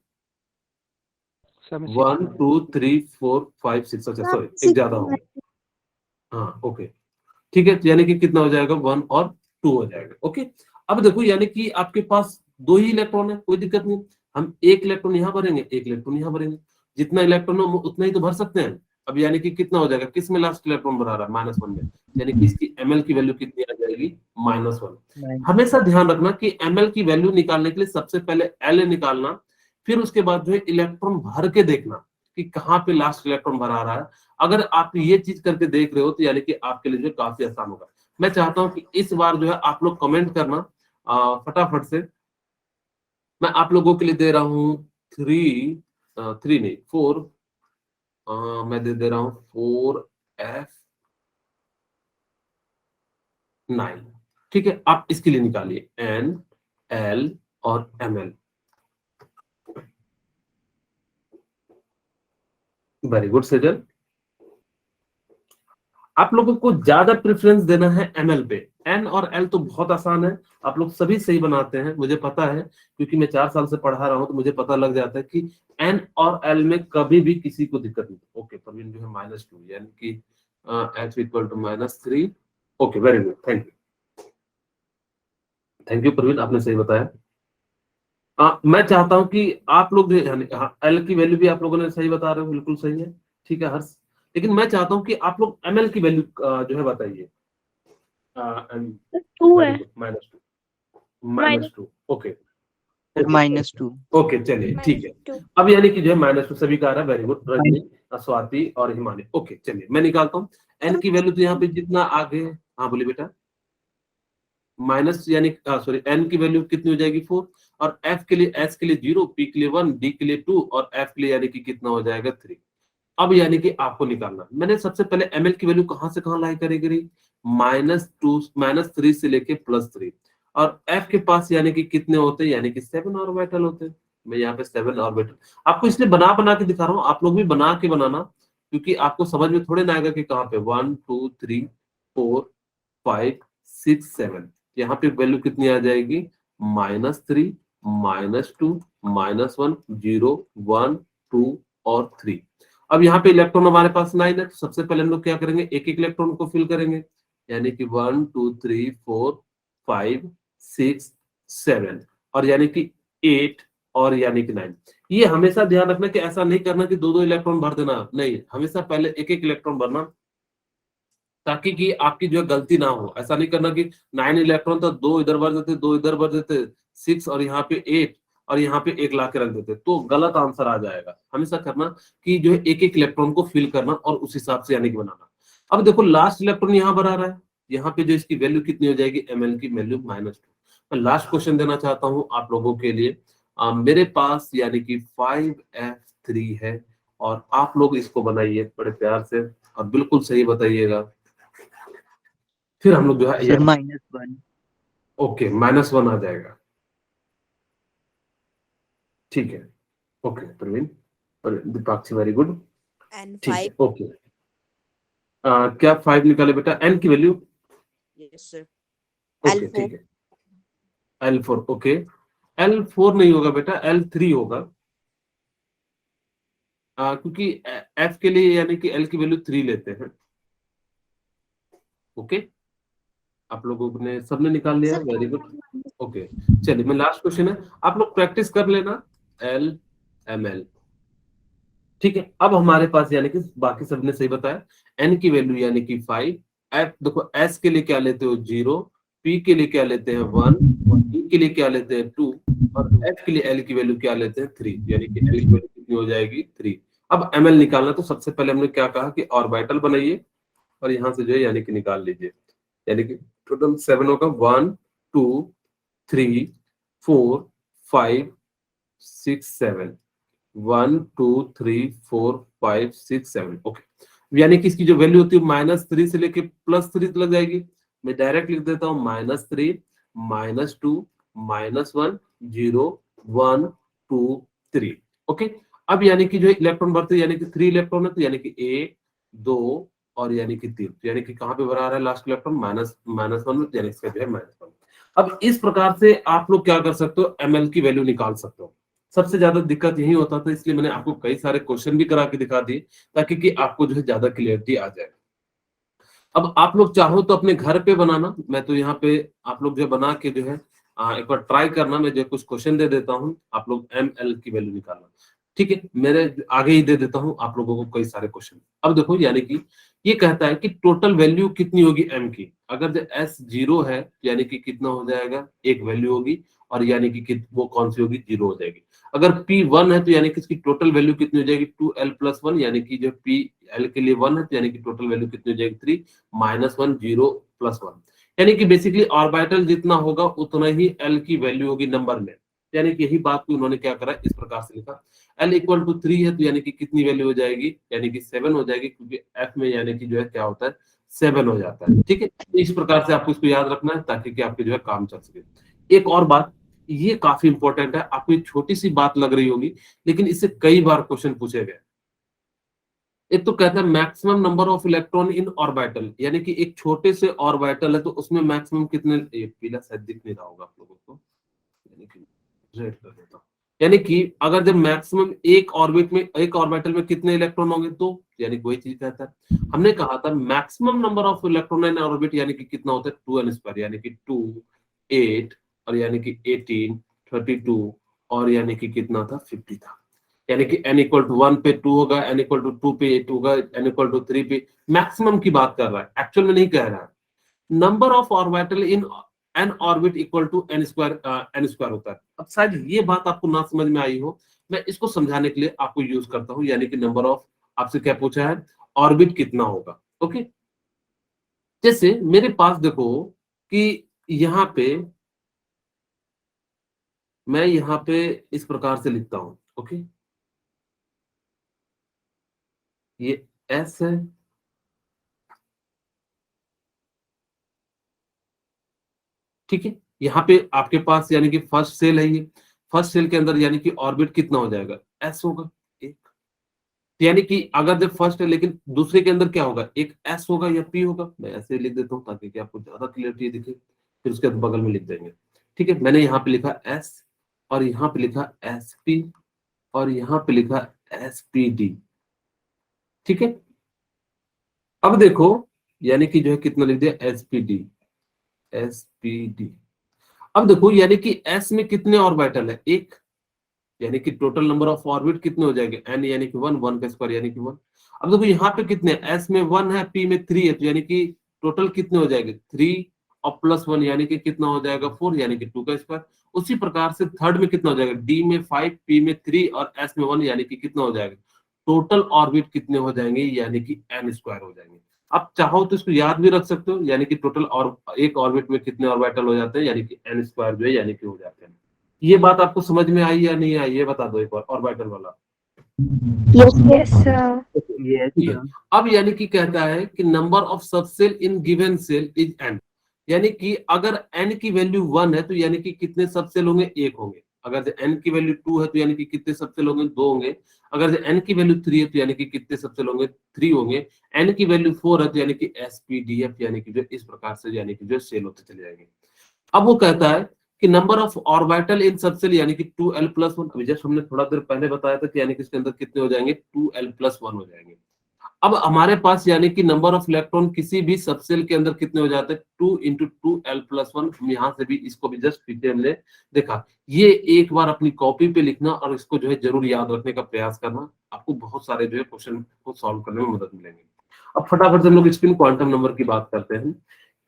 1 2 3 4 5 6, अच्छा सॉरी एक ज्यादा हो गया। हाँ ओके ठीक है। तो यानी कि कितना हो जाएगा? 1 और 2 हो जाएगा। ओके अब देखो यानी कि आपके पास 2 ही इलेक्ट्रॉन है, कोई दिक्कत नहीं। हम एक इलेक्ट्रॉन यहाँ भरेंगे, एक इलेक्ट्रॉन यहाँ भरेंगे, जितना इलेक्ट्रॉन हो उतना ही तो भर सकते हैं। अब यानी कि कितना हो जाएगा? किस में लास्ट इलेक्ट्रॉन भरा रहा है? -1 में, यानी कि इसकी ml की वैल्यू कितनी आ जाएगी? -1। हमेशा ध्यान रखना कि ml की वैल्यू निकालने के लिए सबसे पहले l निकालना, फिर उसके बाद जो है इलेक्ट्रॉन भर के देखना कि कहाँ पे लास्ट इलेक्ट्रॉन भरा रहा है। अगर आप ये चीज करके देख रहे हो तो यानी कि आपके लिए जो है काफी आसान होगा। मैं चाहता हूं कि इस बार जो है आप लोग कमेंट करना फटाफट से। मैं आप लोगों के लिए दे रहा हूँ 3 नहीं 4, मैं दे रहा हूँ 4F9, ठीक है। आप इसके लिए निकालिए N L और ML। Very good Sejal. आप लोगों को ज्यादा प्रेफरेंस देना है ML पे। N और L तो बहुत आसान है, आप लोग सभी सही बनाते हैं, मुझे पता है, क्योंकि मैं 4 साल से पढ़ा रहा हूं, तो मुझे पता लग जाता है कि N और L में कभी भी किसी को दिक्कत नहीं। ओके प्रवीण जो है -2, यानी कि H equal to -3। Okay very good, thank you Praveen, आपने सही बताया। मैं चाहता हूं कि आप लोग जो है, यानी L की वैल्यू भी आप लोगों ने सही बता रहे हो, बिल्कुल सही है, ठीक है हर्ष। लेकिन मैं चाहता हूं कि आप लोग ML की वैल्यू जो है बताइए।
2
वेरी
है.
Good, -2 okay
sir -2.
ओके चलिए ठीक है। अब यानी कि जो है -2 सभी का आ रहा है। वेरी गुड रजनी, स्वाति और हिमानी। ओके चलिए मैं निकालता हूँ एन की वैल्यू। तो यहाँ पे जितना आगे, हाँ बोलिए बेटा, माइनस यानी सॉरी एन की वैल्यू कितनी हो जाएगी? 4, और एफ के लिए, एस के लिए 0, पी के लिए 1, डी के लिए 2 और एफ के लिए यानी कि कितना हो जाएगा? 3। अब यानी कि आपको निकालना, मैंने सबसे पहले ml की वैल्यू कहां से कहां लाई करेगी? -2 -3 से लेके +3, और f के पास यानी कि कितने होते हैं? यानी कि 7 ऑर्बिटल होते हैं। मैं यहाँ पे 7 ऑर्बिटल आपको इसलिए बना बना के दिखा रहा हूँ, आप लोग भी बना के बनाना, क्योंकि आपको समझ में थोड़े ना आएगा कि कहाँ पे 1 2 3 4 5 6 7, यहाँ पे वैल्यू कितनी आ जाएगी? -3 -2 -1 0 1 2 और 3। अब यहाँ पे इलेक्ट्रॉन हमारे पास 9 है, तो सबसे पहले हम लोग क्या करेंगे? एक एक इलेक्ट्रॉन को फिल करेंगे, यानी कि 1 2 3 4 5 6 7, और यानी कि 8 और यानी कि 9। ये हमेशा ध्यान रखना कि ऐसा नहीं करना कि 2-2 इलेक्ट्रॉन भर देना, नहीं, हमेशा पहले एक एक इलेक्ट्रॉन भरना, ताकि कि आपकी जो है गलती ना हो। ऐसा नहीं करना कि 9 इलेक्ट्रॉन तो 2 इधर भर देते, 2 इधर भर देते, 6 और यहाँ पे 8 और यहाँ पे 1 ला के रख देते, तो गलत आंसर आ जाएगा। हमेशा करना कि जो है एक एक इलेक्ट्रॉन को फिल करना और उस हिसाब से यानी कि बनाना। अब देखो लास्ट इलेक्ट्रॉन यहाँ भरा रहा है, यहाँ पे जो इसकी वैल्यू कितनी हो जाएगी? ml की वैल्यू -2। मैं लास्ट क्वेश्चन देना चाहता हूँ आप लोगों के लिए। मेरे पास यानी कि 5f3 है, और आप लोग इसको बनाइए बड़े प्यार से और बिल्कुल सही बताइएगा। फिर हम लोग जो है
सर -1.
ओके -1 आ जाएगा, ठीक है। ओके प्रवीण और दीपाक्षी, वेरी गुड, ठीक है।
N5.
ओके क्या 5 निकाले बेटा? एन की value?
Yes, sir.
Okay
L4.
ठीक है, L4 ओके। L4 नहीं होगा बेटा, L3 होगा, क्योंकि F के लिए यानी कि L की वैल्यू 3 लेते हैं। ओके आप लोगों ने सबने निकाल लिया, वेरी गुड। ओके, चलिए मैं लास्ट क्वेश्चन है, आप लोग प्रैक्टिस कर लेना एल एम एल। ठीक है, अब हमारे पास यानी कि बाकी सबने सही बताया, एन की वैल्यू यानी कि 5, एफ देखो एस के लिए क्या लेते हो 0, पी के लिए क्या लेते हैं 1, ई के लिए क्या लेते हैं 2, और एफ के लिए एल की वैल्यू क्या लेते हैं 3, यानी कि एल की वैल्यू कितनी हो जाएगी 3। अब एम एल निकालना, तो सबसे पहले हमने क्या कहा कि ऑर्बिटल बनाइए और यहाँ से जो है यानी कि निकाल लीजिए, यानी कि टोटल 7 होगा, 1 2 3 4 5 6 7, 1 2 3 4 5 6 7। ओके, यानी कि इसकी जो वैल्यू होती है -3 से लेके +3 तक लग जाएगी। मैं डायरेक्ट लिख देता हूँ -3 -2 -1 0 1 2 3। ओके, अब यानी कि जो इलेक्ट्रॉन बढ़ते यानी कि 3 इलेक्ट्रॉन है, तो यानी कि 1 2 और यानी कि 3, तो यानी कि कहाँ पे बना रहा है लास्ट इलेक्ट्रॉन -1 में, यानी इसका जो है -1। अब इस प्रकार से आप लोग क्या कर सकते हो, एमएल की वैल्यू निकाल सकते हो। सबसे ज्यादा दिक्कत यही होता था, इसलिए मैंने आपको कई सारे क्वेश्चन भी करा के दिखा दिए, ताकि कि आपको जो है ज्यादा क्लियरिटी आ जाए। अब आप लोग चाहो तो अपने घर पे बनाना, मैं तो यहाँ पे आप लोग जो बना के जो है एक बार ट्राई करना, मैं जो कुछ क्वेश्चन दे देता हूँ, आप लोग एम एल की वैल्यू निकालना। ठीक है, मेरे आगे ही दे देता हूँ आप लोगों को कई सारे क्वेश्चन। अब देखो, यानी कि ये कहता है कि टोटल वैल्यू कितनी होगी एम की, अगर जो एस 0 है यानी कि कितना हो जाएगा, एक वैल्यू होगी, और यानी कि वो कौन सी होगी, 0 हो जाएगी। अगर P 1 है तो यानी कि इसकी टोटल वैल्यू कितनी हो जाएगी, 2l+1, यानी कि जो P L के लिए 1 है तो यानी कि टोटल वैल्यू कितनी हो जाएगी 3 -1 0 +1, यानी कि बेसिकली ऑर्बिटल जितना होगा उतना ही L की वैल्यू होगी नंबर में। यानी कि यही बात को उन्होंने क्या करा, इस प्रकार से लिखा, L = 3 है तो यानी कि कितनी वैल्यू हो जाएगी, यानी कि 7 हो जाएगी, क्योंकि F में यानी कि जो है क्या होता है 7 हो जाता है। ठीक है, इस प्रकार से आपको इसको याद रखना है, ताकि कि आपके जो है काम चल सके। एक और बात, ये काफी इंपॉर्टेंट है, आपको एक छोटी सी बात लग रही होगी, लेकिन इससे कई बार क्वेश्चन पूछे गए। एक तो कहता है maximum number of electron in orbital, यानी कि एक छोटे से ऑर्बिटल है तो उसमें मैक्सिमम कितने, ये पीला शायद दिख नहीं रहा होगा आप लोगों को, यानी कि रेड कर देता हूं, यानी कि अगर जब मैक्सिमम एक ऑर्बिटल में कितने इलेक्ट्रॉन होंगे, तो यानी वही चीज कहता है। हमने कहा था maximum number of electron in orbit यानी कि कितना होता है 2n², यानी कि 2 8 और यानी कि 18 32 और यानी कि कितना था 50 था, यानी कि n = 1 पे 2 होगा, n = 2 पे 8 होगा, n = 3 पे, मैक्सिमम की बात कर रहा है, एक्चुअल में नहीं कह रहा है। Number of orbital in an orbit = n² होता है। अब शायद ये बात आपको ना समझ में आई हो, मैं इसको समझाने के लिए आपको यूज करता हूं, यानी कि नंबर ऑफ, आपसे क्या पूछा है, ऑर्बिट कितना होगा। ओके, जैसे मेरे पास देखो कि यहाँ पे मैं यहाँ पे इस प्रकार से लिखता हूं। ओके, ये S है, ठीक है, यहाँ पे आपके पास यानी कि फर्स्ट सेल है, ये फर्स्ट सेल के अंदर यानी कि ऑर्बिट कितना हो जाएगा, S होगा एक, यानी कि अगर जब फर्स्ट है लेकिन दूसरे के अंदर क्या होगा, एक S होगा या P होगा। मैं ऐसे लिख देता हूँ ताकि कि आपको ज्यादा क्लियरिटी दिखे, फिर उसके बाद बगल में लिख देंगे। ठीक है, मैंने यहाँ पे लिखा S और यहाँ पे लिखा SP और यहाँ पे लिखा SPD। ठीक है, अब देखो यानी कि जो है कितना लिख दिया, SPD। अब देखो यानी कि S में कितने ऑर्बिटल है, एक, यानी कि टोटल नंबर ऑफ ऑर्बिट कितने हो जाएंगे, n यानी कि 1 1 का स्क्वायर यानी कि 1। अब देखो यहाँ पे कितने, S में 1 है, P में 3 है, तो यानी कि टोटल कितने हो जाएंगे 3 और +1 यानी कि कितना हो जाएगा 4, यानी कि 2 का स्क्वायर। उसी प्रकार से थर्ड में कितना हो जाएगा, D में 5 P में 3 और S में 1, यानी कि कितना हो जाएगा, टोटल ऑर्बिट कितने हो जाएंगे, यानी कि n² हो जाएंगे। आप चाहो तो इसको याद भी रख सकते हो, यानी कि टोटल और एक ऑर्बिट में कितने ऑर्बिटल हो जाते हैं, यानी कि n² जो है यानी कि हो जाते हैं। ये बात आपको समझ में आई या नहीं आई, ये बता दो एक बार, ऑर्बिटल वाला।
Yes, sir.
Yes,
ठीक है,
sir.
अब यानी कि कहता है कि number of subshell in given shell is n, यानी कि अगर n की वैल्यू 1 है तो यानी कि कितने सबसेल होंगे, एक होंगे। अगर n की वैल्यू 2 है तो यानी कि कितने सबसेल होंगे, 2 होंगे। अगर n की वैल्यू 3 है तो यानी कि कितने सबसेल होंगे, 3 होंगे। n की वैल्यू 4 है तो यानी कि SPDF, यानी कि जो इस प्रकार से यानी कि जो सेल होते चले जाएंगे। अब वो कहता है कि number of orbital in subshell यानी कि 2l+1, अभी जस्ट हमने थोड़ा देर पहले बताया था कि यानी कि इसके अंदर कितने हो जाएंगे, 2l+1 हो जाएंगे। अब हमारे पास यानी कि नंबर ऑफ इलेक्ट्रॉन किसी भी सबसेल के अंदर कितने हो जाते हैं, 2 इंटू 2l+1। हम यहाँ से भी इसको भी जस्ट पीछे हमने देखा। ये एक बार अपनी कॉपी पे लिखना और इसको जो है जरूर याद रखने का प्रयास करना, आपको बहुत सारे जो है क्वेश्चन को सॉल्व करने में मदद मिलेंगे। अब फटाफट से हम लोग स्पिन क्वांटम नंबर की बात करते हैं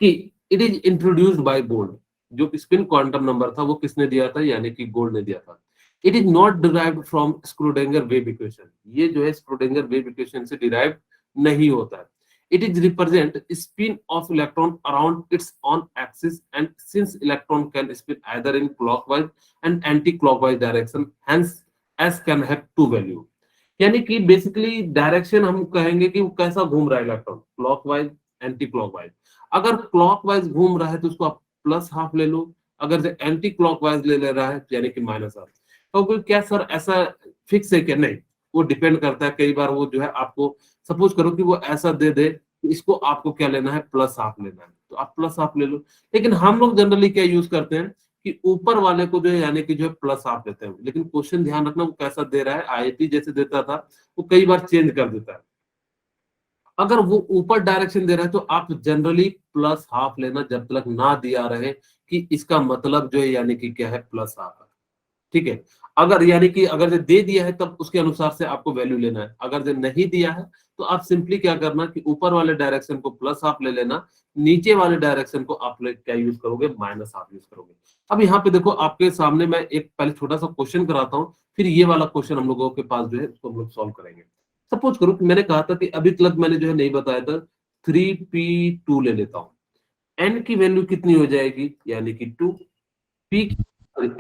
कि it is introduced by bold. जो स्पिन क्वांटम नंबर था वो किसने दिया था, यानी कि गोल्ड ने दिया था। It is not derived from Schrödinger wave equation. ये जो है स्क्रोडिंगर वेव इक्वेशन से डिराइव नहीं होता है। It is represent spin off electron around its on axis and since electron can spin either in clockwise and anti clockwise direction, hence S can have to value. यानी कि basically direction हम कहेंगे कि वो कैसा घूम रहा है इलेक्ट्रॉन, क्लॉकवाइज एंटी क्लॉकवाइज। अगर क्लॉकवाइज घूम रहा है तो उसको आप +½ ले लो, अगर एंटी क्लॉकवाइज ले रहा है यानी कि -½ तो क्या सर ऐसा फिक्स है क्या? नहीं, वो डिपेंड करता है। कई बार वो जो है आपको सपोज करो कि वो ऐसा दे दे तो इसको आपको क्या लेना है, +½ लेना है, तो आप +½ ले लो। लेकिन हम लोग जनरली क्या यूज करते हैं कि ऊपर वाले को जो है यानी कि जो है +½ लेते हैं। लेकिन क्वेश्चन ध्यान रखना वो कैसा दे रहा है, आईआईटी जैसे देता था वो कई बार चेंज कर देता है। अगर वो ऊपर डायरेक्शन दे रहा है तो आप जनरली +½ लेना जब तक ना दिया रहे कि इसका मतलब जो है यानी कि क्या है, +½ है। ठीक है, अगर यानी कि अगर जो दे दिया है तब उसके अनुसार से आपको वैल्यू लेना है। अगर जो नहीं दिया है तो आप सिंपली क्या करना कि ऊपर वाले डायरेक्शन को +½ ले लेना, नीचे वाले डायरेक्शन को आप क्या यूज करोगे, -½ यूज करोगे। अब यहाँ पे देखो आपके सामने मैं एक पहले छोटा सा क्वेश्चन कराता हूँ, फिर ये वाला क्वेश्चन हम लोगों के पास जो है उसको हम लोग सॉल्व करेंगे। सपोज करो कि मैंने कहा था कि अभी तक मैंने जो है नहीं बताया था, 3p2 ले लेता हूँ। n की वैल्यू कितनी हो जाएगी, यानी कि 2। p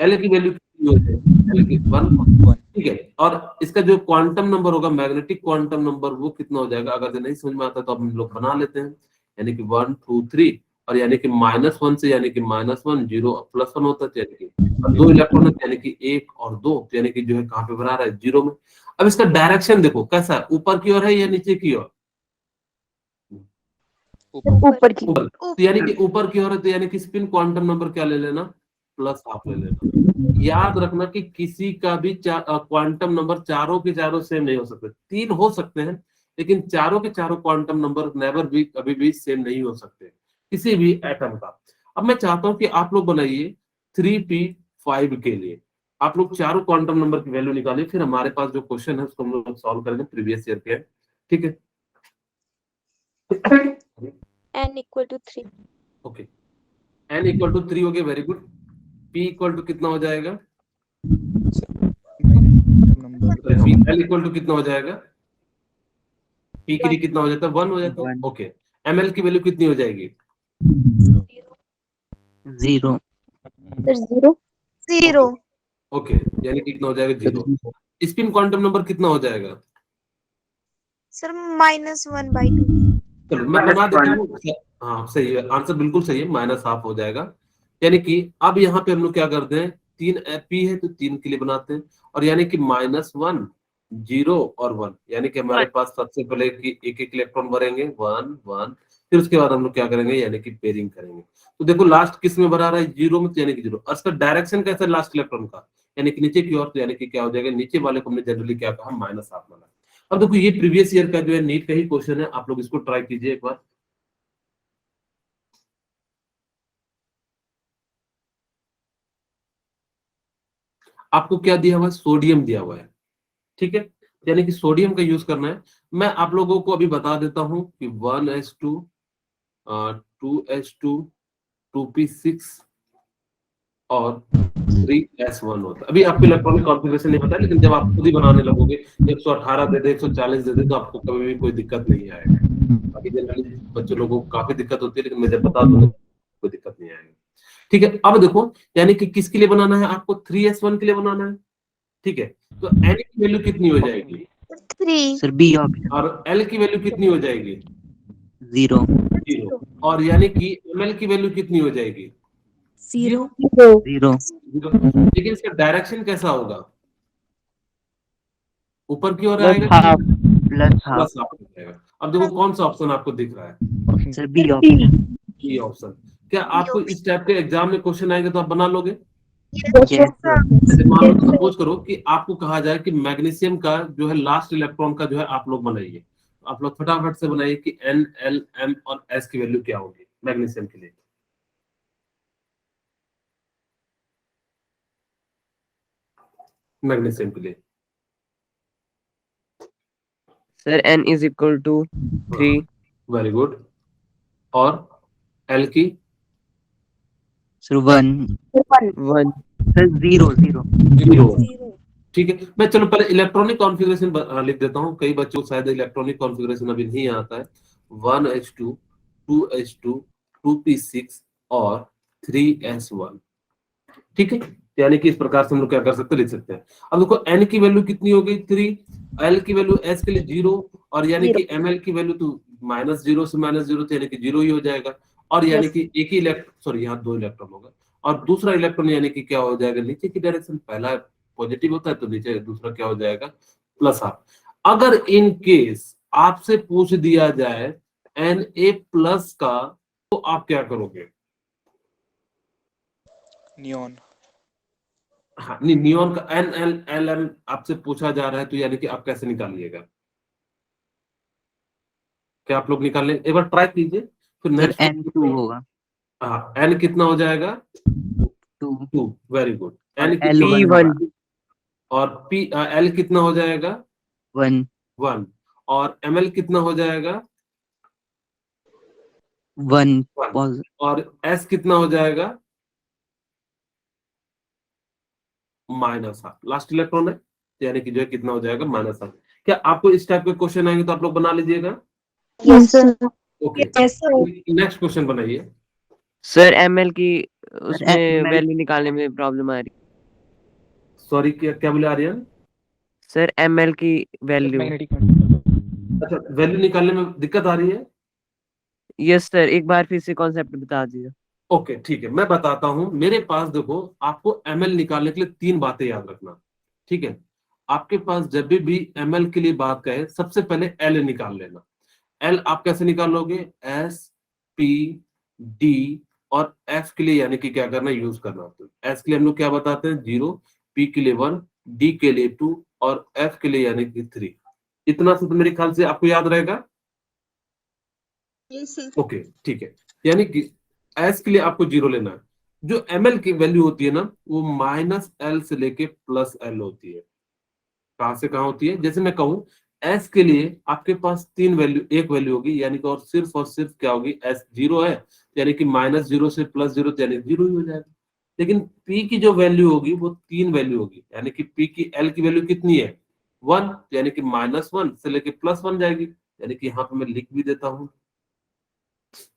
l की वैल्यू कितनी हो जाएगी, l की 1। ठीक है, और इसका जो क्वांटम नंबर होगा, मैग्नेटिक क्वांटम नंबर, वो कितना हो जाएगा। अगर नहीं समझ में आता तो हम लोग बना लेते हैं, यानी कि 1 2 3, और यानी कि -1 से यानी कि -1, 0 +1 होता है, यानी कि और 2 इलेक्ट्रॉन यानी कि 1 और 2, यानी कि जो है कहाँ पे बना रहा है, 0 में। अब इसका डायरेक्शन देखो कैसा है, ऊपर की ओर है या नीचे की ओर,
ऊपर की।
ऊपर। तो यानी कि ऊपर की ओर है तो यानी कि स्पिन क्वांटम नंबर क्या ले लेना, +½ ले लेना। याद रखना कि किसी का भी क्वांटम नंबर चारों के चारों सेम नहीं हो सकते। 3 हो सकते हैं लेकिन चारों के चारों क्वांटम नंबर नेवर भी कभी भी सेम नहीं हो सकते किसी भी एटम का। अब मैं चाहता हूं कि आप लोग बनाइए 3p5 के लिए, आप लोग चारों क्वांटम नंबर की वैल्यू निकालिए, फिर हमारे पास जो क्वेश्चन है उसको हम लोग सॉल्व करेंगे, प्रीवियस ईयर के है। ठीक है,
n equal to 3.
Okay, n equal to 3 हो गया, very good. p equal to कितना हो जाएगा,
नंबर
l इक्वल टू कितना हो जाएगा, p के लिए कितना हो जाता है, 1 हो जाता है।
1
ओके, ml की वैल्यू कितनी हो जाएगी,
0
सर 0।
ओके, यानी कि कितना हो जाएगा, 0। स्पिन क्वांटम नंबर कितना हो जाएगा,
Sir, -1/2.
चलो मैं बना देता हूँ। हाँ सही है, आंसर बिल्कुल सही है, -½ हो जाएगा। यानी कि अब यहाँ पे हम लोग क्या करते हैं, 3 p है तो 3 के लिए बनाते हैं, और यानी कि -1 0 और 1, यानी कि हमारे पास सबसे पहले कि एक एक इलेक्ट्रॉन भरेंगे, 1 1, फिर उसके बाद हम लोग क्या करेंगे, यानी कि पेयरिंग करेंगे। तो देखो लास्ट किस में भरा रहा है, 0 में, तो यानी कि 0। और इसका डायरेक्शन कैसा है लास्ट इलेक्ट्रॉन का, यानी कि नीचे की ओर, तो यानी कि क्या हो जाएगा, नीचे वाले को हमने जनरली क्या कहा, -½ माना। अब देखो ये प्रीवियस ईयर का जो है नीट का ही क्वेश्चन है, आप लोग इसको ट्राई कीजिए एक बार। आपको क्या दिया हुआ है, सोडियम दिया हुआ है। ठीक है, यानी कि सोडियम का यूज करना है। मैं आप लोगों को अभी बता देता हूं कि 1s2 2s2 2p6 और 3s1 होता है। अभी आपको इलेक्ट्रॉनिक कॉन्फ़िगरेशन नहीं पता है, लेकिन जब आप खुद ही बनाने लगोगे, 118 दे दे, 140 दे दे, तो आपको कभी भी कोई दिक्कत नहीं आएगा। बाकी जनरली बच्चों लोगों को काफी दिक्कत होती है, लेकिन मैं जब बता दूंगा कोई दिक्कत नहीं आएगी। ठीक है, अब देखो यानी कि किसके लिए बनाना है, आपको 3s1 के लिए बनाना है। ठीक है, तो n की वैल्यू कितनी हो जाएगी,
3.
सर बी ऑप्शन
और l की वैल्यू कितनी हो जाएगी,
0
0। और यानी कि ml की वैल्यू कितनी हो जाएगी,
0.
0
लेकिन इसका डायरेक्शन कैसा होगा, ऊपर की ओर आएगा,
half plus half
plus half हो जाएगा। अब देखो कौन सा ऑप्शन आपको दिख रहा है,
सर बी ऑप्शन
ये ऑप्शन। क्या आपको इस टाइप के एग्जाम में क्वेश्चन आएंगे तो आप बना लोगे।
यस
जैसे मान लो सपोज करो कि आपको कहा जाए कि मैग्नीशियम का जो है लास्ट इलेक्ट्रॉन का जो है आप लोग बनाइए, आप लोग फटाफट से बनाइए कि एन, एल, एम और एस की वैल्यू क्या होगी मैग्नीशियम के लिए। मैग्नीशियम के लिए
sir n is equal to 3।
Very good. और एल की
सर 1
1
सर 0 0
0। ठीक है, मैं चलो पहले इलेक्ट्रॉनिक कॉन्फ़िगरेशन लिख देता हूँ, कई बच्चों को शायद इलेक्ट्रॉनिक कॉन्फ़िगरेशन अभी नहीं आता है। 1s2 2s2 2p6 और 3s1। ठीक है, यानी कि इस प्रकार से हम लोग क्या कर सकते हैं, लिख सकते हैं। अब देखो n की वैल्यू कितनी हो गई 3, l की वैल्यू s के लिए 0, और यानी कि ml की वैल्यू तो -0 से -0 यानी कि 0 ही हो जाएगा। और यानी कि एक ही इलेक्ट्रॉन, सॉरी यहाँ 2 इलेक्ट्रॉन होगा, और दूसरा इलेक्ट्रॉन यानी कि क्या हो जाएगा, नीचे की डायरेक्शन, पहला पॉजिटिव होता है तो नीचे दूसरा क्या हो जाएगा, प्लस हाफ। अगर इन केस आपसे पूछ दिया जाए Na+ का, तो आप क्या करोगे?
नियॉन।
हाँ नहीं, नियॉन का NaLm आपसे पूछा जा रहा है तो यानी कि आप कैसे निकालिएगा? क्या आप लोग निकाल लें? एक बार ट्राई कीजिए, फिर
सर
नेक्स्ट
n2 होगा
हाँ, n कितना हो जाएगा?
2
2। Very good.
और
n
L 1
P1
होगा
और l कितना हो जाएगा?
1
1। और ml कितना हो जाएगा?
1
1। और s कितना हो जाएगा? -हाफ। लास्ट इलेक्ट्रॉन है, यानी कि जो है कितना हो जाएगा, -हाफ। क्या आपको इस टाइप के क्वेश्चन आएंगे तो आप लोग बना लीजिएगा?
Yes, sir.
Okay,
Yes, sir.
Next question बनाइए।
सर ml की
सर
उसमें
ml
वैल्यू निकालने में प्रॉब्लम आ रही।
सॉरी, क्या क्या बोले आर्यन?
सर ml की वैल्यू।
मैग्नेटिक
अच्छा, वैल्यू निकालने में दिक्कत आ रही है?
यस सर, एक बार फिर से कॉन्सेप्ट बता दीजिए।
ओके ठीक है, मैं बताता हूं। मेरे पास देखो, आपको ml निकालने के लिए 3 बातें याद रखना। ठीक है, आपके पास जब भी ml के लिए बात कहे, सबसे पहले l निकाल लेना। l आप कैसे निकालोगे? S, P, D और F के लिए यानी कि क्या करना, यूज करना। तो S के लिए हम लोग क्या बताते हैं, 0, P के लिए 1, D के लिए 2 और F के लिए यानी कि 3। इतना से तो मेरे ख्याल से आपको याद रहेगा। ओके ठीक है, यानी कि एस के लिए आपको 0 लेना है। जो ml की वैल्यू होती है ना, वो -l से लेके +l होती है। कहां से कहां होती है? जैसे मैं कहूं, s के लिए आपके पास 3 वैल्यू, एक वैल्यू होगी, यानी कि और सिर्फ क्या होगी, s 0 है, यानी कि -0 से +0 यानी 0 ही हो जाएगा। लेकिन p की जो वैल्यू होगी वो 3 वैल्यू होगी, यानी कि p की l की वैल्यू कितनी है, 1, यानी कि -1 से लेके +1 जाएगी, यानी कि यहाँ पे मैं लिख भी देता हूँ।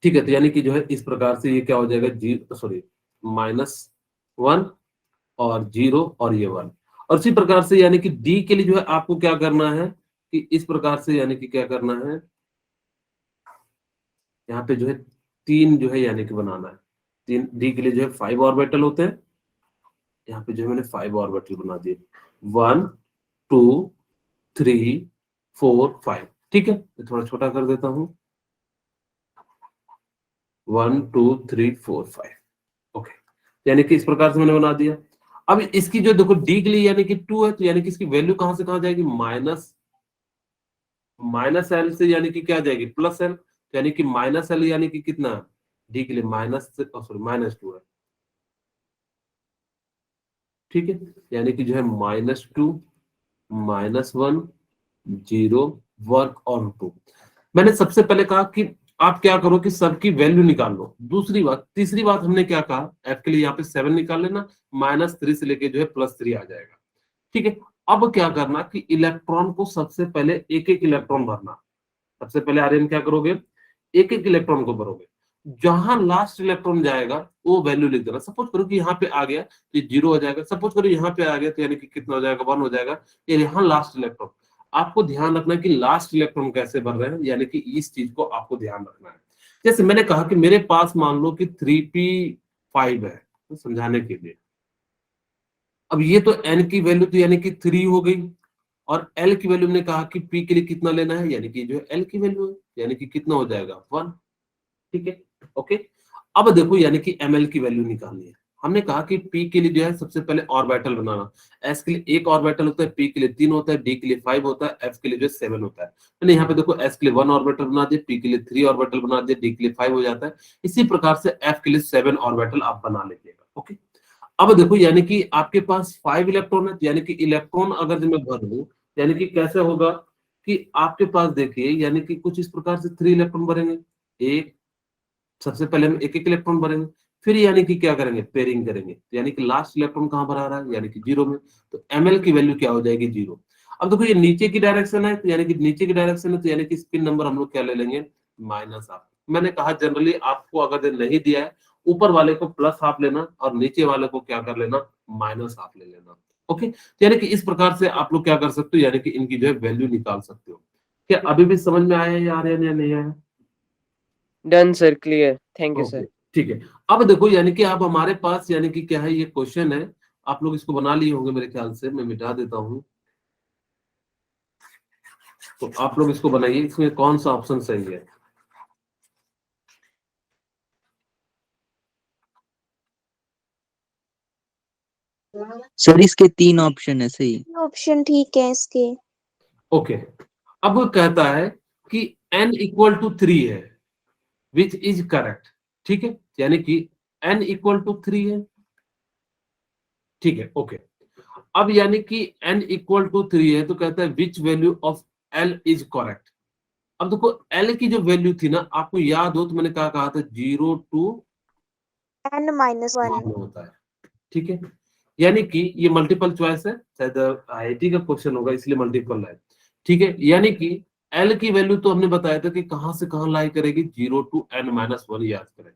ठीक है, तो यानी कि जो है इस प्रकार से ये क्या हो जाएगा, -1 और 0 और ये 1। और इसी प्रकार से यानी कि डी के लिए जो है आपको क्या करना है कि इस प्रकार से यानी कि क्या करना है, यहाँ पे जो है 3 जो है यानी कि बनाना है। 3 डी के लिए जो है 5 ऑर्बिटल होते हैं। यहाँ पे जो है मैंने 5 ऑर्बिटल बना दिए, 1 2 3 4 5। ठीक है, थोड़ा छोटा कर देता हूँ, 1 2 3 4 5। ओके, यानी कि इस प्रकार से मैंने बना दिया। अब इसकी जो देखो डी के लिए यानी कि 2 है, तो यानी कि इसकी वैल्यू कहां से कहां जाएगी, माइनस एल से यानी कि क्या जाएगी, +l। यानी कि -l यानी कि कितना, डी के लिए -2 है। ठीक है, यानी कि जो है -2 -1 0 वर्क और 2। मैंने सबसे पहले कहा कि आप क्या करो कि सबकी वैल्यू निकाल लो। दूसरी बात, तीसरी बात हमने क्या कहा, एफ के लिए यहाँ पे 7 निकाल लेना, -3 से लेके जो है +3 आ जाएगा। ठीक है, अब क्या करना कि इलेक्ट्रॉन को सबसे पहले एक एक इलेक्ट्रॉन भरना। सबसे पहले आर्यन क्या करोगे, एक एक इलेक्ट्रॉन को भरोगे, जहां लास्ट इलेक्ट्रॉन जाएगा वो वैल्यू लिख देना। सपोज करो कि यहाँ पे आ गया तो 0 हो जाएगा, सपोज करो यहाँ पे आ गया तो यानी कि कितना हो जाएगा, 1 हो जाएगा। ये यहाँ लास्ट इलेक्ट्रॉन, आपको ध्यान रखना है कि लास्ट इलेक्ट्रॉन कैसे भर रहे हैं, यानी कि इस चीज को आपको ध्यान रखना है। जैसे मैंने कहा कि मेरे पास मान लो कि 3p5 है, तो समझाने के लिए, अब ये तो n की वैल्यू तो यानी कि 3 हो गई, और l की वैल्यू मैंने कहा कि p के लिए कितना लेना है, यानी कि जो है l की वैल्यू है, यानी कि कितना हो जाएगा, 1। ठीक है, ओके। अब देखो यानी कि ml की वैल्यू निकालनी है। हमने कहा कि p के लिए जो है सबसे पहले ऑर्बिटल बनाना, s के लिए एक ऑर्बिटल होता है, p के लिए 3 होता है, d के लिए 5 होता है, f के लिए जो है 7 होता है। मैंने यहाँ पे देखो s के लिए 1 ऑर्बिटल बना दिया, p के लिए 3 ऑर्बिटल बना दिया, d के लिए 5 हो जाता है। इसी प्रकार से f के लिए 7 ऑर्बिटल आप बना लीजिएगा। ओके, अब देखो यानी कि आपके पास 5 इलेक्ट्रॉन है, यानी कि इलेक्ट्रॉन अगर मैं भर दूं यानी कि कैसे होगा कि आपके पास देखिए यानी कि कुछ इस प्रकार से 3 इलेक्ट्रॉन भरेंगे, एक सबसे पहले हम एक एक इलेक्ट्रॉन भरेंगे, फिर यानी कि क्या करेंगे, पेयरिंग करेंगे, यानी कि लास्ट इलेक्ट्रॉन कहां भरा रहा है, यानी कि 0 में, तो ml की वैल्यू क्या हो जाएगी, 0। अब देखो ये नीचे की डायरेक्शन है, तो यानी कि नीचे की डायरेक्शन है, तो यानी कि स्पिन नंबर हम लोग क्या ले लेंगे, -हाफ। मैंने कहा जनरली आपको अगर नहीं दिया है, ऊपर वाले को +हाफ लेना और नीचे वाले को क्या कर लेना, -हाफ ले लेना। ओके, यानी कि इस प्रकार से आप लोग क्या कर सकते हो, यानी कि इनकी जो है वैल्यू निकाल सकते हो। क्या अभी भी समझ में आया या नहीं आया?
Done sir, clear, thank you
okay,
sir.
ठीक है। अब देखो यानी कि अब हमारे पास यानी कि क्या है, ये क्वेश्चन है, आप लोग इसको बना लिए होंगे मेरे ख्याल से, मैं मिटा देता हूं, तो आप लोग इसको बनाइए, इसमें कौन सा ऑप्शन सही है।
सर इसके 3 ऑप्शन है सही।
ऑप्शन ठीक है इसके।
ओके, अब वो कहता है कि n इक्वल टू 3 है, विच इज करेक्ट। ठीक है, यानी कि n इक्वल टू 3 है, ठीक है। ओके, अब यानी कि n इक्वल टू 3 है, तो कहता है which value of l is correct. अब देखो l की जो वैल्यू थी ना, आपको याद हो तो मैंने क्या कहा था, 0 to
n-1
1 होता है। ठीक है, यानी कि ये मल्टीपल चॉइस है, शायद आईआईटी का क्वेश्चन होगा इसलिए मल्टीपल है। ठीक है, यानी कि l की वैल्यू तो हमने बताया था कि कहां से कहां लाई करेगी, 0 to n-1 याद करें।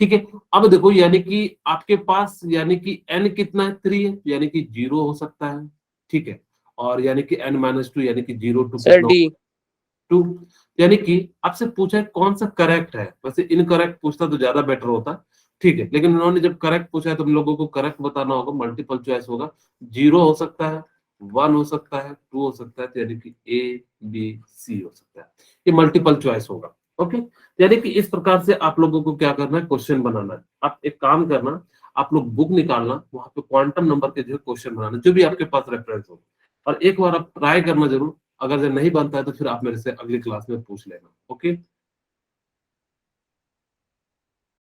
ठीक है, अब देखो यानी कि आपके पास यानी कि n कितना है, 3 है, यानी कि 0 हो सकता है। ठीक है, और यानी कि n-2 यानी कि 0 to
सर डी।
2, यानी कि आपसे पूछा है कौन सा करेक्ट है, वैसे इनकरेक्ट पूछता तो ज्यादा बेटर होता। ठीक है, लेकिन उन्होंने जब करेक्ट पूछा है तो हम लोगों को करेक्ट बताना होगा, मल्टीपल चॉइस होगा, 0 हो सकता है, 1 हो सकता है, 2 हो सकता है, तो यानी कि A B C हो सकता है, ये मल्टीपल चॉइस होगा। ओके, यानी कि इस प्रकार से आप लोगों को क्या करना है, क्वेश्चन बनाना है। आप एक काम करना, आप लोग बुक निकालना, वहां पे क्वांटम नंबर के जो है क्वेश्चन बनाना, जो भी आपके पास रेफरेंस हो, और एक बार आप ट्राई करना जरूर, अगर नहीं बनता है तो फिर आप मेरे से अगली क्लास में पूछ लेना। ओके।